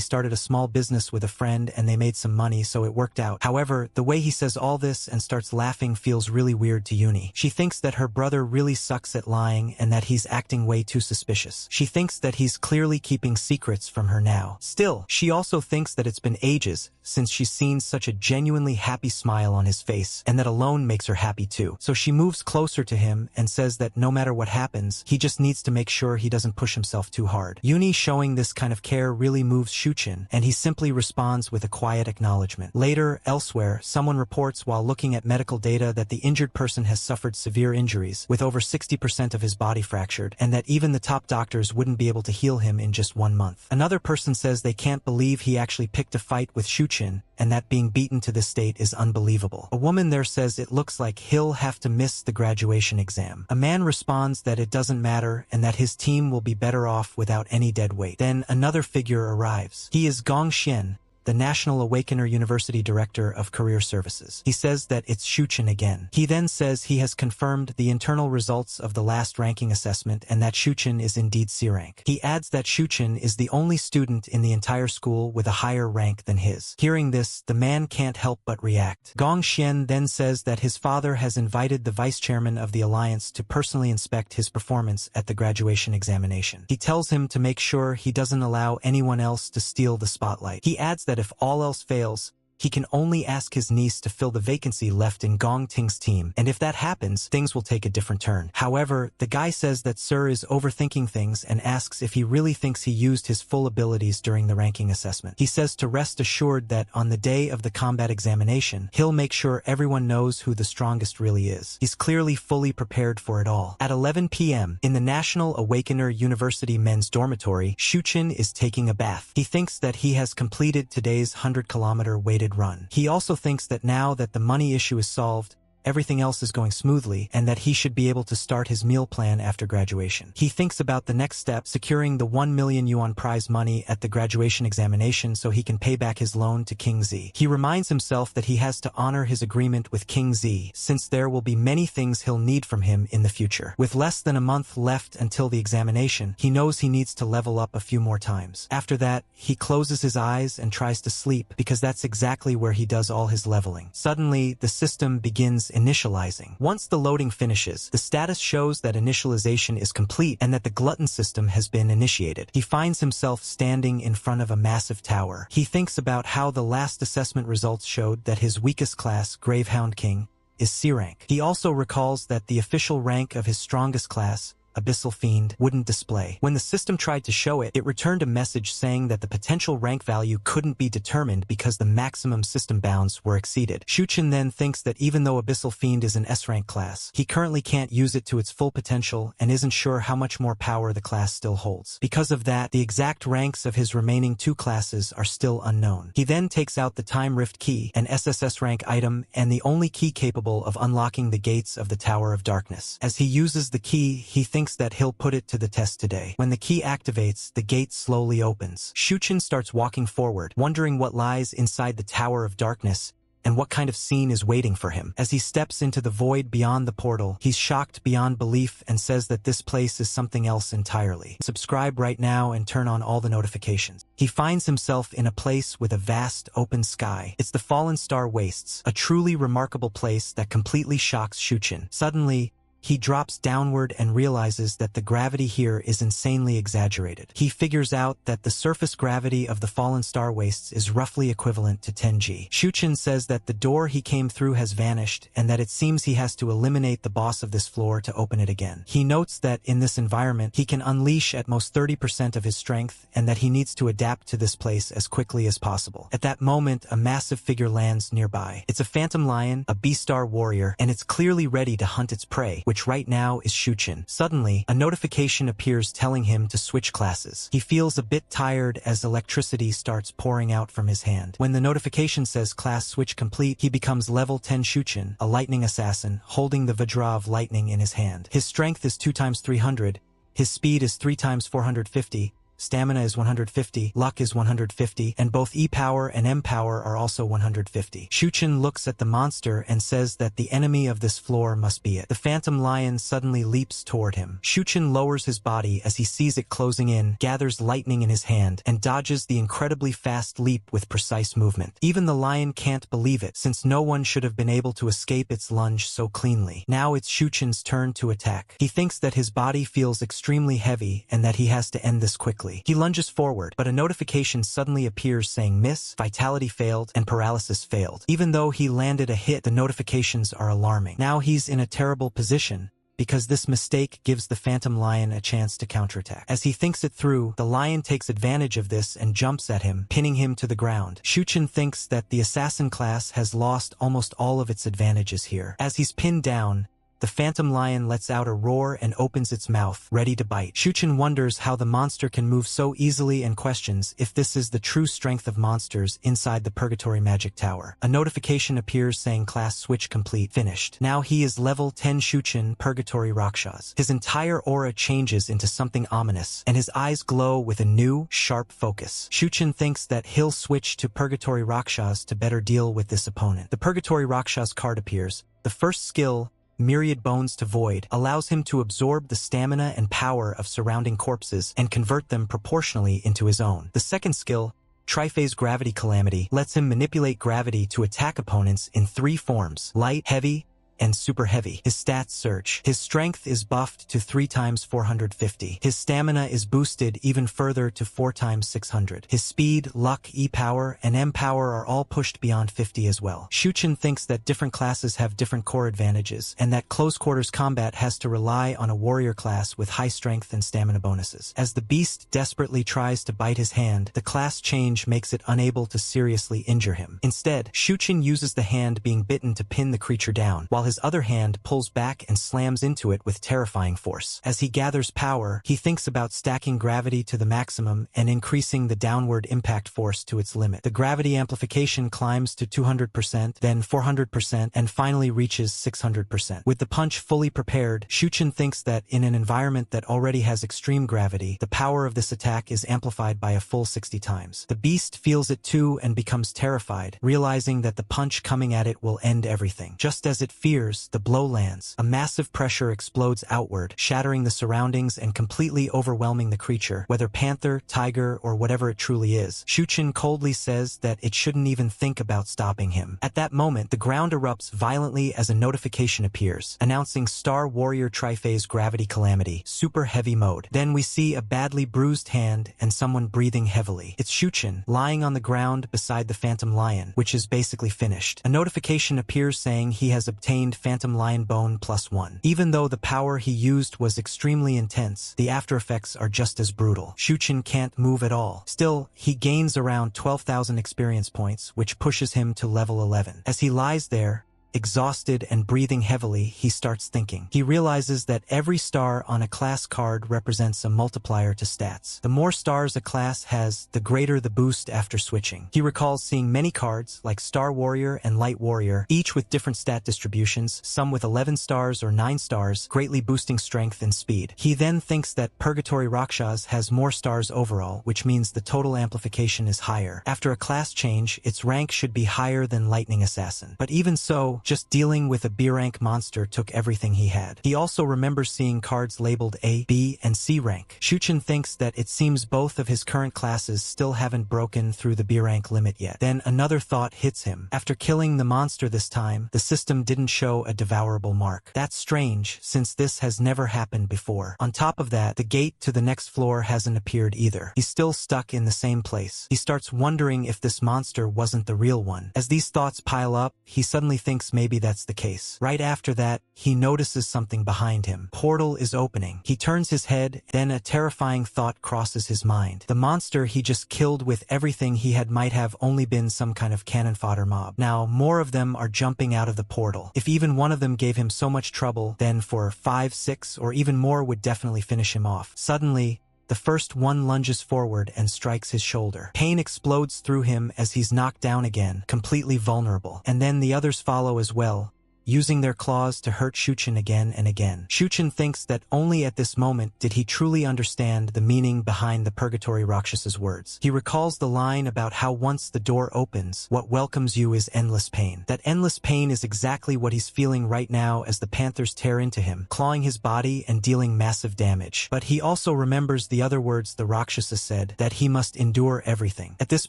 started a small business with a friend and they made some money, so it worked out. However, the way he says all this and starts laughing feels really weird to Uni. She thinks that her brother really sucks at lying and that he's acting way too suspicious. She thinks that he's clearly keeping secrets from her now. Still, she also thinks that it's been ages since she's seen such a genuinely happy smile on his face, and that alone makes her happy too. So she moves closer to him and says that no matter what happens, he just needs to make sure he doesn't push himself too hard. Uni showing this kind of care really moves Shuchen, and he simply responds with a quiet acknowledgement. Later, elsewhere, someone reports while looking at medical data that the injured person has suffered severe injuries, with over 60% of his body fractured, and that even the top doctors wouldn't be able to heal him in just 1 month. Another person says they can't believe he actually picked a fight with Shuchen, and that being beaten to this state is unbelievable. A woman there says it looks like he'll have to miss the graduation exam. A man responds that it doesn't matter and that his team will be better off without any dead weight. Then another figure arrives. He is Gong Xian, the National Awakener University Director of Career Services. He says that it's Shuchen again. He then says he has confirmed the internal results of the last ranking assessment and that Shuchen is indeed C rank. He adds that Shuchen is the only student in the entire school with a higher rank than his. Hearing this, the man can't help but react. Gong Xian then says that his father has invited the vice chairman of the alliance to personally inspect his performance at the graduation examination. He tells him to make sure he doesn't allow anyone else to steal the spotlight. He adds that if all else fails, he can only ask his niece to fill the vacancy left in Gong Ting's team, and if that happens, things will take a different turn. However, the guy says that Sir is overthinking things and asks if he really thinks he used his full abilities during the ranking assessment. He says to rest assured that on the day of the combat examination, he'll make sure everyone knows who the strongest really is. He's clearly fully prepared for it all. At 11 p.m., in the National Awakener University men's dormitory, Shuchen is taking a bath. He thinks that he has completed today's 100-kilometer weighted run. He also thinks that now that the money issue is solved, everything else is going smoothly and that he should be able to start his meal plan after graduation. He thinks about the next step, securing the 1 million yuan prize money at the graduation examination so he can pay back his loan to King Z. He reminds himself that he has to honor his agreement with King Z, since there will be many things he'll need from him in the future. With less than a month left until the examination, he knows he needs to level up a few more times. After that, he closes his eyes and tries to sleep because that's exactly where he does all his leveling. Suddenly, the system begins initializing. Once the loading finishes, the status shows that initialization is complete and that the glutton system has been initiated. He finds himself standing in front of a massive tower. He thinks about how the last assessment results showed that his weakest class, Gravehound King, is C rank. He also recalls that the official rank of his strongest class, Abyssal Fiend, wouldn't display. When the system tried to show it, it returned a message saying that the potential rank value couldn't be determined because the maximum system bounds were exceeded. Shuchen then thinks that even though Abyssal Fiend is an S-rank class, he currently can't use it to its full potential and isn't sure how much more power the class still holds. Because of that, the exact ranks of his remaining 2 classes are still unknown. He then takes out the Time Rift Key, an SSS rank item and the only key capable of unlocking the gates of the Tower of Darkness. As he uses the key, he thinks that he'll put it to the test today. When the key activates, the gate slowly opens. Shuchen starts walking forward, wondering what lies inside the Tower of Darkness and what kind of scene is waiting for him. As he steps into the void beyond the portal, he's shocked beyond belief and says that this place is something else entirely. Subscribe right now and turn on all the notifications. He finds himself in a place with a vast open sky. It's the Fallen Star Wastes, a truly remarkable place that completely shocks Shuchen. Suddenly, he drops downward and realizes that the gravity here is insanely exaggerated. He figures out that the surface gravity of the Fallen Star Wastes is roughly equivalent to 10G. Shuchen says that the door he came through has vanished and that it seems he has to eliminate the boss of this floor to open it again. He notes that in this environment, he can unleash at most 30% of his strength and that he needs to adapt to this place as quickly as possible. At that moment, a massive figure lands nearby. It's a phantom lion, a B-star warrior, and it's clearly ready to hunt its prey, which right now is Shuchen. Suddenly, a notification appears telling him to switch classes. He feels a bit tired as electricity starts pouring out from his hand. When the notification says class switch complete, he becomes level 10 Shuchen, a lightning assassin, holding the Vajra of lightning in his hand. His strength is 2 times 300, his speed is 3 times 450, stamina is 150, luck is 150, and both E-power and M-power are also 150. Shuchen looks at the monster and says that the enemy of this floor must be it. The phantom lion suddenly leaps toward him. Shuchen lowers his body as he sees it closing in, gathers lightning in his hand, and dodges the incredibly fast leap with precise movement. Even the lion can't believe it, since no one should have been able to escape its lunge so cleanly. Now it's Shuchen's turn to attack. He thinks that his body feels extremely heavy and that he has to end this quickly. He lunges forward, but a notification suddenly appears saying miss, vitality failed, and paralysis failed. Even though he landed a hit, the notifications are alarming. Now he's in a terrible position, because this mistake gives the phantom lion a chance to counterattack. As he thinks it through, the lion takes advantage of this and jumps at him, pinning him to the ground. Shuchen thinks that the assassin class has lost almost all of its advantages here. As he's pinned down, the phantom lion lets out a roar and opens its mouth, ready to bite. Shuchen wonders how the monster can move so easily and questions if this is the true strength of monsters inside the Purgatory Magic Tower. A notification appears saying class switch complete, finished. Now he is level 10 Shuchen Purgatory Rakshas. His entire aura changes into something ominous, and his eyes glow with a new, sharp focus. Shuchen thinks that he'll switch to Purgatory Rakshas to better deal with this opponent. The Purgatory Rakshas card appears. The first skill, Myriad Bones to Void, allows him to absorb the stamina and power of surrounding corpses and convert them proportionally into his own. The second skill, Triphase Gravity Calamity, lets him manipulate gravity to attack opponents in 3 forms: light, heavy, and super heavy. His stats surge. His strength is buffed to 3 times 450. His stamina is boosted even further to 4 times 600. His speed, luck, E-power, and M-power are all pushed beyond 50 as well. Shuchen thinks that different classes have different core advantages, and that close quarters combat has to rely on a warrior class with high strength and stamina bonuses. As the beast desperately tries to bite his hand, the class change makes it unable to seriously injure him. Instead, Shuchen uses the hand being bitten to pin the creature down, while his other hand pulls back and slams into it with terrifying force. As he gathers power, he thinks about stacking gravity to the maximum and increasing the downward impact force to its limit. The gravity amplification climbs to 200%, then 400%, and finally reaches 600%. With the punch fully prepared, Shuchen thinks that in an environment that already has extreme gravity, the power of this attack is amplified by a full 60 times. The beast feels it too and becomes terrified, realizing that the punch coming at it will end everything. Just as it fears, the blow lands. A massive pressure explodes outward, shattering the surroundings and completely overwhelming the creature, whether panther, tiger, or whatever it truly is. Shuchen coldly says that it shouldn't even think about stopping him. At that moment, the ground erupts violently as a notification appears, announcing Star Warrior Triphase Gravity Calamity, Super Heavy Mode. Then we see a badly bruised hand and someone breathing heavily. It's Shuchen, lying on the ground beside the Phantom Lion, which is basically finished. A notification appears saying he has obtained Phantom Lion Bone +1. Even though the power he used was extremely intense, the after effects are just as brutal. Shuchen can't move at all. Still, he gains around 12,000 experience points, which pushes him to level 11. As he lies there, exhausted and breathing heavily, he starts thinking. He realizes that every star on a class card represents a multiplier to stats. The more stars a class has, the greater the boost after switching. He recalls seeing many cards, like Star Warrior and Light Warrior, each with different stat distributions, some with 11 stars or 9 stars, greatly boosting strength and speed. He then thinks that Purgatory Rakshas has more stars overall, which means the total amplification is higher. After a class change, its rank should be higher than Lightning Assassin. But even so, just dealing with a B-rank monster took everything he had. He also remembers seeing cards labeled A, B, and C rank. Shuchen thinks that it seems both of his current classes still haven't broken through the B-rank limit yet. Then another thought hits him. After killing the monster this time, the system didn't show a devourable mark. That's strange, since this has never happened before. On top of that, the gate to the next floor hasn't appeared either. He's still stuck in the same place. He starts wondering if this monster wasn't the real one. As these thoughts pile up, he suddenly thinks maybe that's the case. Right after that, he notices something behind him. Portal is opening. He turns his head, then a terrifying thought crosses his mind. The monster he just killed with everything he had might have only been some kind of cannon fodder mob. Now, more of them are jumping out of the portal. If even one of them gave him so much trouble, then for 5, 6, or even more would definitely finish him off. Suddenly, the first one lunges forward and strikes his shoulder. Pain explodes through him as he's knocked down again, completely vulnerable. And then the others follow as well, using their claws to hurt Shuchen again and again. Shuchen thinks that only at this moment did he truly understand the meaning behind the Purgatory Rakshas's words. He recalls the line about how once the door opens, what welcomes you is endless pain. That endless pain is exactly what he's feeling right now as the panthers tear into him, clawing his body and dealing massive damage. But he also remembers the other words the Rakshasa said, that he must endure everything. At this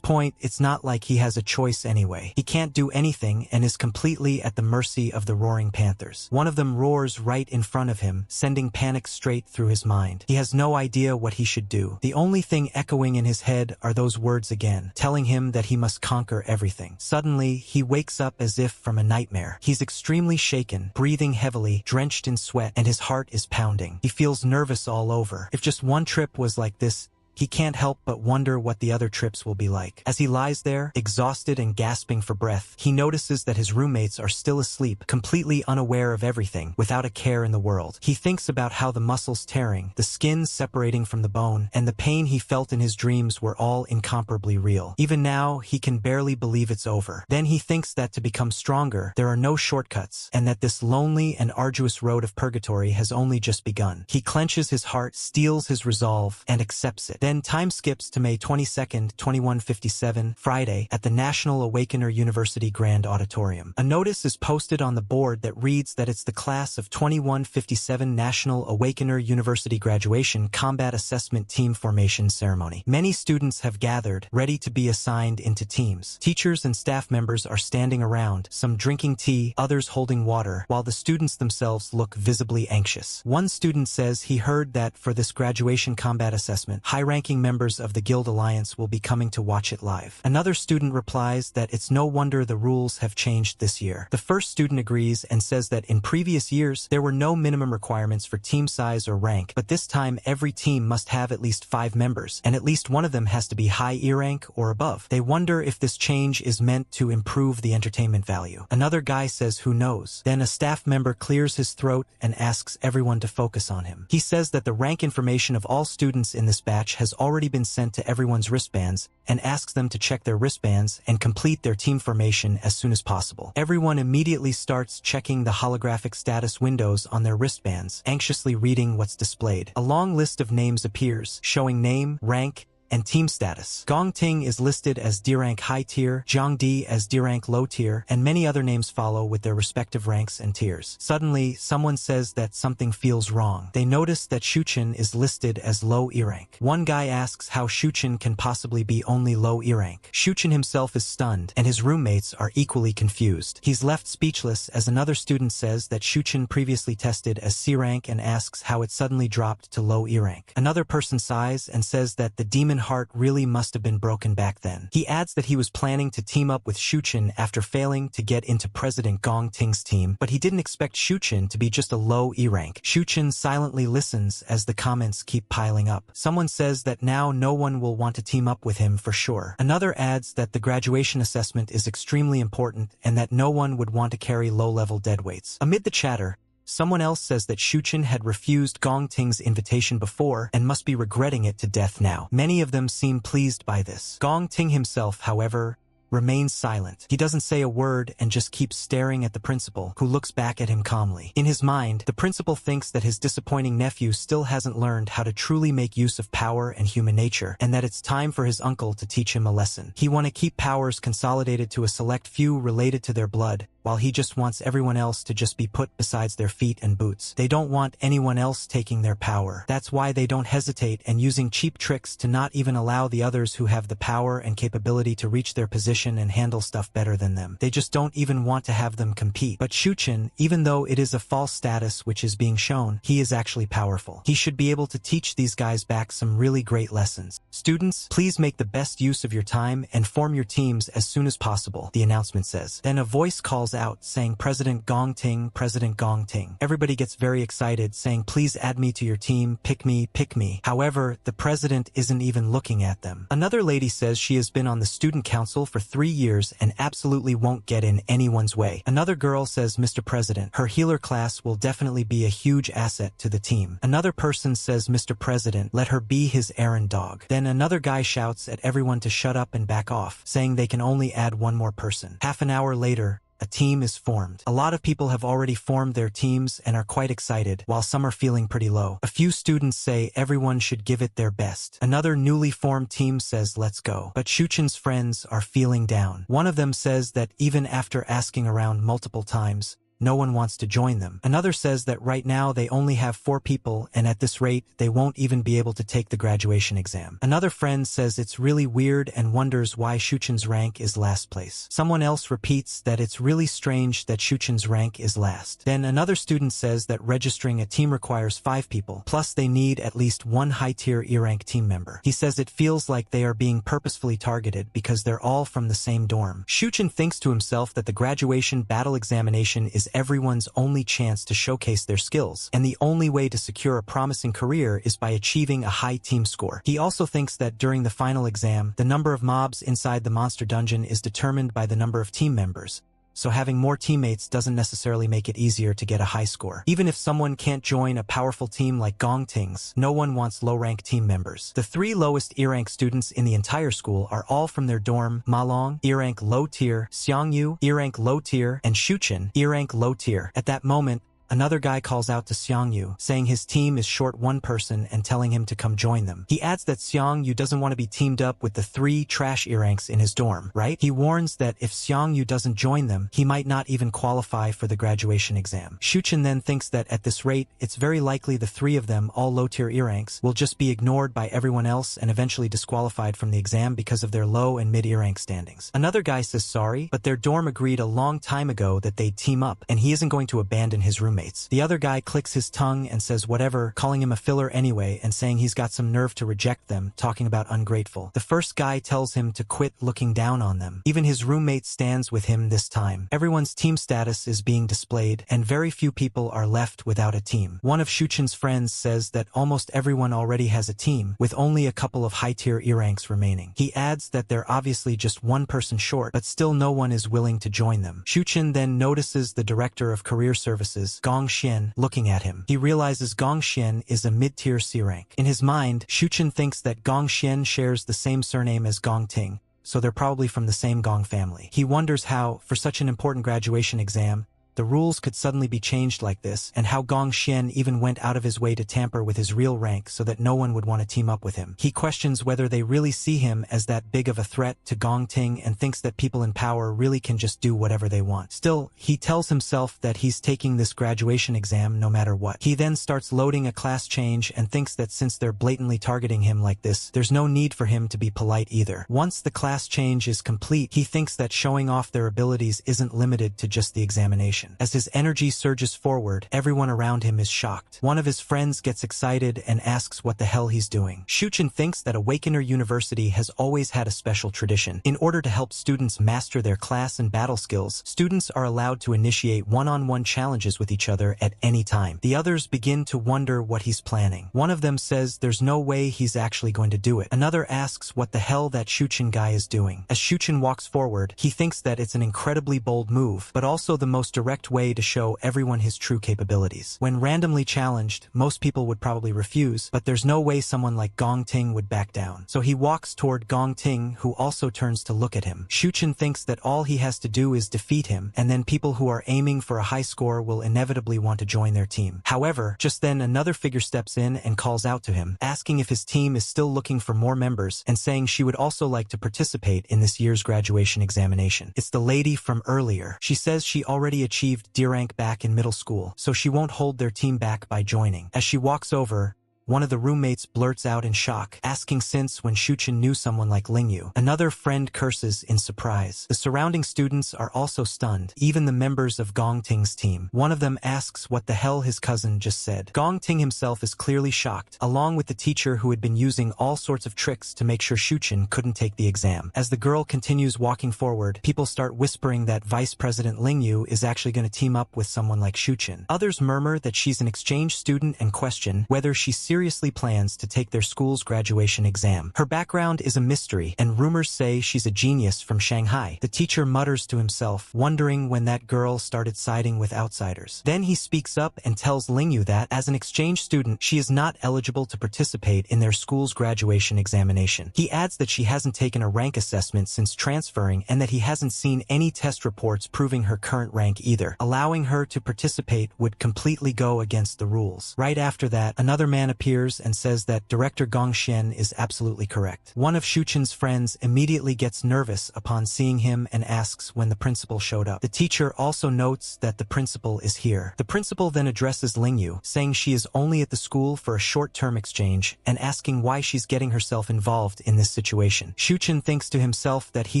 point, it's not like he has a choice anyway. He can't do anything and is completely at the mercy of the roaring panthers. One of them roars right in front of him, sending panic straight through his mind. He has no idea what he should do. The only thing echoing in his head are those words again, telling him that he must conquer everything. Suddenly, he wakes up as if from a nightmare. He's extremely shaken, breathing heavily, drenched in sweat, and his heart is pounding. He feels nervous all over. If just one trip was like this, he can't help but wonder what the other trips will be like. As he lies there, exhausted and gasping for breath, he notices that his roommates are still asleep, completely unaware of everything, without a care in the world. He thinks about how the muscles tearing, the skin separating from the bone, and the pain he felt in his dreams were all incomparably real. Even now, he can barely believe it's over. Then he thinks that to become stronger, there are no shortcuts, and that this lonely and arduous road of purgatory has only just begun. He clenches his heart, steels his resolve, and accepts it. Then time skips to May 22nd, 2157, Friday, at the National Awakener University Grand Auditorium. A notice is posted on the board that reads that it's the class of 2157 National Awakener University Graduation Combat Assessment Team Formation Ceremony. Many students have gathered, ready to be assigned into teams. Teachers and staff members are standing around, some drinking tea, others holding water, while the students themselves look visibly anxious. One student says he heard that for this graduation combat assessment, high-ranking high-ranking members of the Guild Alliance will be coming to watch it live. Another student replies that it's no wonder the rules have changed this year. The first student agrees and says that in previous years, there were no minimum requirements for team size or rank, but this time every team must have at least 5 members, and at least one of them has to be high E rank or above. They wonder if this change is meant to improve the entertainment value. Another guy says who knows. Then a staff member clears his throat and asks everyone to focus on him. He says that the rank information of all students in this batch has already been sent to everyone's wristbands and asks them to check their wristbands and complete their team formation as soon as possible. Everyone immediately starts checking the holographic status windows on their wristbands, anxiously reading what's displayed. A long list of names appears, showing name, rank, and team status. Gong Ting is listed as D-rank high tier, Zhang Di as D-rank low tier, and many other names follow with their respective ranks and tiers. Suddenly, someone says that something feels wrong. They notice that Shuchen is listed as low E-rank. One guy asks how Shuchen can possibly be only low E-rank. Shuchen himself is stunned, and his roommates are equally confused. He's left speechless as another student says that Shuchen previously tested as C-rank and asks how it suddenly dropped to low E-rank. Another person sighs and says that the demon heart really must have been broken back then. He adds that he was planning to team up with Shuchen after failing to get into President Gong Ting's team, but he didn't expect Shuchen to be just a low E rank. Shuchen silently listens as the comments keep piling up. Someone says that now no one will want to team up with him for sure. Another adds that the graduation assessment is extremely important and that no one would want to carry low-level deadweights. Amid the chatter, someone else says that Shuchen had refused Gong Ting's invitation before and must be regretting it to death now. Many of them seem pleased by this. Gong Ting himself, however, remains silent. He doesn't say a word and just keeps staring at the principal, who looks back at him calmly. In his mind, the principal thinks that his disappointing nephew still hasn't learned how to truly make use of power and human nature, and that it's time for his uncle to teach him a lesson. He wants to keep powers consolidated to a select few related to their blood, while he just wants everyone else to just be put besides their feet and boots. They don't want anyone else taking their power. That's why they don't hesitate and using cheap tricks to not even allow the others who have the power and capability to reach their position and handle stuff better than them. They just don't even want to have them compete. But Shuchen, even though it is a false status which is being shown, he is actually powerful. He should be able to teach these guys back some really great lessons. Students, please make the best use of your time and form your teams as soon as possible, the announcement says. Then a voice calls out saying President Gong Ting, President Gong Ting. Everybody gets very excited saying please add me to your team, pick me, pick me. However, the president isn't even looking at them. Another lady says she has been on the student council for 3 years and absolutely won't get in anyone's way. Another girl says Mr. President, her healer class will definitely be a huge asset to the team. Another person says Mr. President, let her be his errand dog. Then another guy shouts at everyone to shut up and back off, saying they can only add one more person. Half an hour later, a team is formed. A lot of people have already formed their teams and are quite excited, while some are feeling pretty low. A few students say everyone should give it their best. Another newly formed team says let's go. But Shuchen's friends are feeling down. One of them says that even after asking around multiple times, no one wants to join them. Another says that right now they only have 4 people and at this rate they won't even be able to take the graduation exam. Another friend says it's really weird and wonders why Shuchen's rank is last place. Someone else repeats that it's really strange that Shuchen's rank is last. Then another student says that registering a team requires 5 people, plus they need at least 1 high-tier E-rank team member. He says it feels like they are being purposefully targeted because they're all from the same dorm. Shuchen thinks to himself that the graduation battle examination is everyone's only chance to showcase their skills, and the only way to secure a promising career is by achieving a high team score. He also thinks that during the final exam, the number of mobs inside the monster dungeon is determined by the number of team members, so having more teammates doesn't necessarily make it easier to get a high score. Even if someone can't join a powerful team like Gong Ting's, no one wants low-rank team members. The 3 lowest E-rank students in the entire school are all from their dorm: Malong, E-rank low tier, Xiangyu, E-rank low tier, and Shuchen, E-rank low tier. At that moment, another guy calls out to Xiangyu, saying his team is short 1 person and telling him to come join them. He adds that Xiangyu doesn't want to be teamed up with the 3 trash E-ranks in his dorm, right? He warns that if Xiangyu doesn't join them, he might not even qualify for the graduation exam. Shuchen then thinks that at this rate, it's very likely the 3 of them, all low-tier E-ranks, will just be ignored by everyone else and eventually disqualified from the exam because of their low and mid E-rank standings. Another guy says sorry, but their dorm agreed a long time ago that they'd team up, and he isn't going to abandon his roommates. roommates. The other guy clicks his tongue and says whatever, calling him a filler anyway and saying he's got some nerve to reject them, talking about ungrateful. The first guy tells him to quit looking down on them. Even his roommate stands with him this time. Everyone's team status is being displayed, and very few people are left without a team. One of Shuchin's friends says that almost everyone already has a team, with only a couple of high-tier E ranks remaining. He adds that they're obviously just one person short, but still no one is willing to join them. Shuchin then notices the director of career services, Gong Xian, looking at him. He realizes Gong Xian is a mid-tier C rank. In his mind, Shuchin thinks that Gong Xian shares the same surname as Gong Ting, so they're probably from the same Gong family. He wonders how, for such an important graduation exam, the rules could suddenly be changed like this, and how Gong Xian even went out of his way to tamper with his real rank so that no one would want to team up with him. He questions whether they really see him as that big of a threat to Gong Ting and thinks that people in power really can just do whatever they want. Still, he tells himself that he's taking this graduation exam no matter what. He then starts loading a class change and thinks that since they're blatantly targeting him like this, there's no need for him to be polite either. Once the class change is complete, he thinks that showing off their abilities isn't limited to just the examination. As his energy surges forward, everyone around him is shocked. One of his friends gets excited and asks what the hell he's doing. Shuchin thinks that Awakener University has always had a special tradition. In order to help students master their class and battle skills, students are allowed to initiate one-on-one challenges with each other at any time. The others begin to wonder what he's planning. One of them says there's no way he's actually going to do it. Another asks what the hell that Shuchin guy is doing. As Shuchin walks forward, he thinks that it's an incredibly bold move, but also the most direct way to show everyone his true capabilities. When randomly challenged, most people would probably refuse, but there's no way someone like Gong Ting would back down. So he walks toward Gong Ting, who also turns to look at him. Shuchin thinks that all he has to do is defeat him, and then people who are aiming for a high score will inevitably want to join their team. However, just then another figure steps in and calls out to him, asking if his team is still looking for more members, and saying she would also like to participate in this year's graduation examination. It's the lady from earlier. She says she already achieved D rank back in middle school, so she won't hold their team back by joining. As she walks over, one of the roommates blurts out in shock, asking since when Shuchin knew someone like Lingyu. Another friend curses in surprise. The surrounding students are also stunned, even the members of Gong Ting's team. One of them asks what the hell his cousin just said. Gong Ting himself is clearly shocked, along with the teacher who had been using all sorts of tricks to make sure Shuchin couldn't take the exam. As the girl continues walking forward, people start whispering that Vice President Lingyu is actually going to team up with someone like Shuchin. Others murmur that she's an exchange student and question whether she seriously plans to take their school's graduation exam. Her background is a mystery, and rumors say she's a genius from Shanghai. The teacher mutters to himself, wondering when that girl started siding with outsiders. Then he speaks up and tells Lingyu that, as an exchange student, she is not eligible to participate in their school's graduation examination. He adds that she hasn't taken a rank assessment since transferring and that he hasn't seen any test reports proving her current rank either. Allowing her to participate would completely go against the rules. Right after that, another man appears and says that Director Gong Xian is absolutely correct. One of Shuchin's friends immediately gets nervous upon seeing him and asks when the principal showed up. The teacher also notes that the principal is here. The principal then addresses Lingyu, saying she is only at the school for a short-term exchange and asking why she's getting herself involved in this situation. Shuchin thinks to himself that he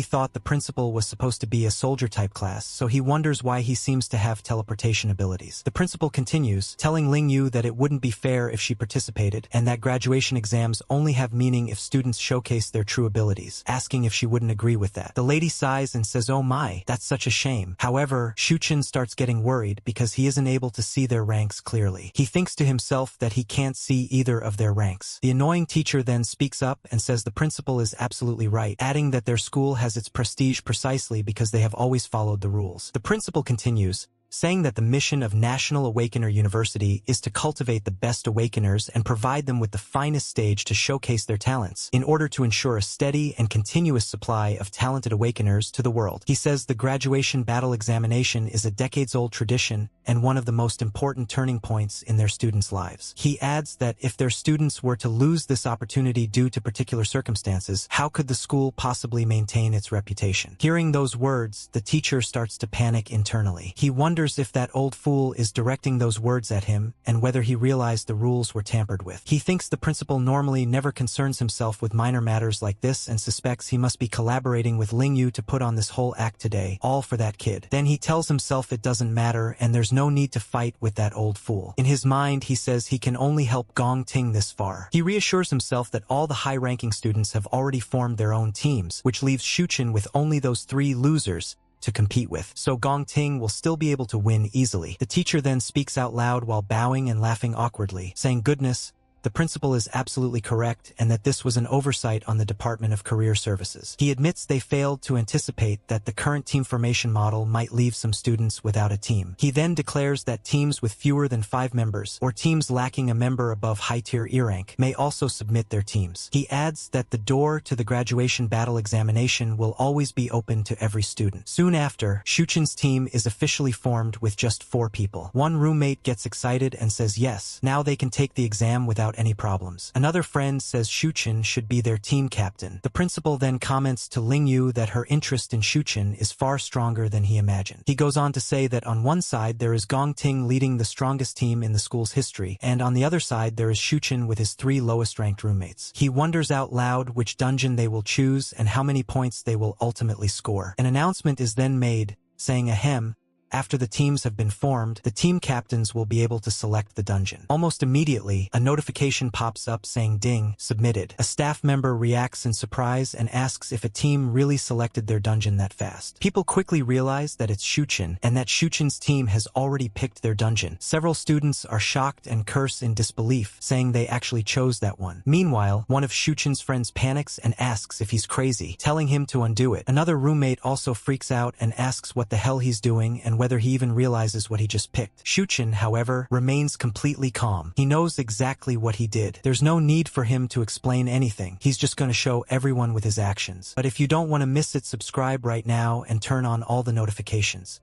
thought the principal was supposed to be a soldier-type class, so he wonders why he seems to have teleportation abilities. The principal continues, telling Lingyu that it wouldn't be fair if she participated, and that graduation exams only have meaning if students showcase their true abilities, asking if she wouldn't agree with that. The lady sighs and says, "Oh my, that's such a shame." However, Shuchin starts getting worried because he isn't able to see their ranks clearly. He thinks to himself that he can't see either of their ranks. The annoying teacher then speaks up and says the principal is absolutely right, adding that their school has its prestige precisely because they have always followed the rules. The principal continues, saying that the mission of National Awakener University is to cultivate the best awakeners and provide them with the finest stage to showcase their talents, in order to ensure a steady and continuous supply of talented awakeners to the world. He says the graduation battle examination is a decades-old tradition and one of the most important turning points in their students' lives. He adds that if their students were to lose this opportunity due to particular circumstances, how could the school possibly maintain its reputation? Hearing those words, the teacher starts to panic internally. He wonders wonders if that old fool is directing those words at him and whether he realized the rules were tampered with. He thinks the principal normally never concerns himself with minor matters like this and suspects he must be collaborating with Ling Yu to put on this whole act today, all for that kid. Then he tells himself it doesn't matter and there's no need to fight with that old fool. In his mind, he says he can only help Gong Ting this far. He reassures himself that all the high-ranking students have already formed their own teams, which leaves Shuchen with only those 3 losers to compete with, so Gong Ting will still be able to win easily. The teacher then speaks out loud while bowing and laughing awkwardly, saying, "Goodness, the principal is absolutely correct and that this was an oversight on the Department of Career Services." He admits they failed to anticipate that the current team formation model might leave some students without a team. He then declares that teams with fewer than 5 members, or teams lacking a member above high-tier E rank, may also submit their teams. He adds that the door to the graduation battle examination will always be open to every student. Soon after, Shuchen's team is officially formed with just 4 people. One roommate gets excited and says yes, now they can take the exam without any problems. Another friend says Shuchen should be their team captain. The principal then comments to Ling Yu that her interest in Shuchen is far stronger than he imagined. He goes on to say that on one side there is Gong Ting leading the strongest team in the school's history, and on the other side there is Shuchen with his 3 lowest-ranked roommates. He wonders out loud which dungeon they will choose and how many points they will ultimately score. An announcement is then made, saying ahem, after the teams have been formed, the team captains will be able to select the dungeon. Almost immediately, a notification pops up saying ding, submitted. A staff member reacts in surprise and asks if a team really selected their dungeon that fast. People quickly realize that it's Shuchen, and that Shuchen's team has already picked their dungeon. Several students are shocked and curse in disbelief, saying they actually chose that one. Meanwhile, one of Shuchen's friends panics and asks if he's crazy, telling him to undo it. Another roommate also freaks out and asks what the hell he's doing and whether he even realizes what he just picked. Shuchen, however, remains completely calm. He knows exactly what he did. There's no need for him to explain anything. He's just going to show everyone with his actions. But if you don't want to miss it, subscribe right now and turn on all the notifications.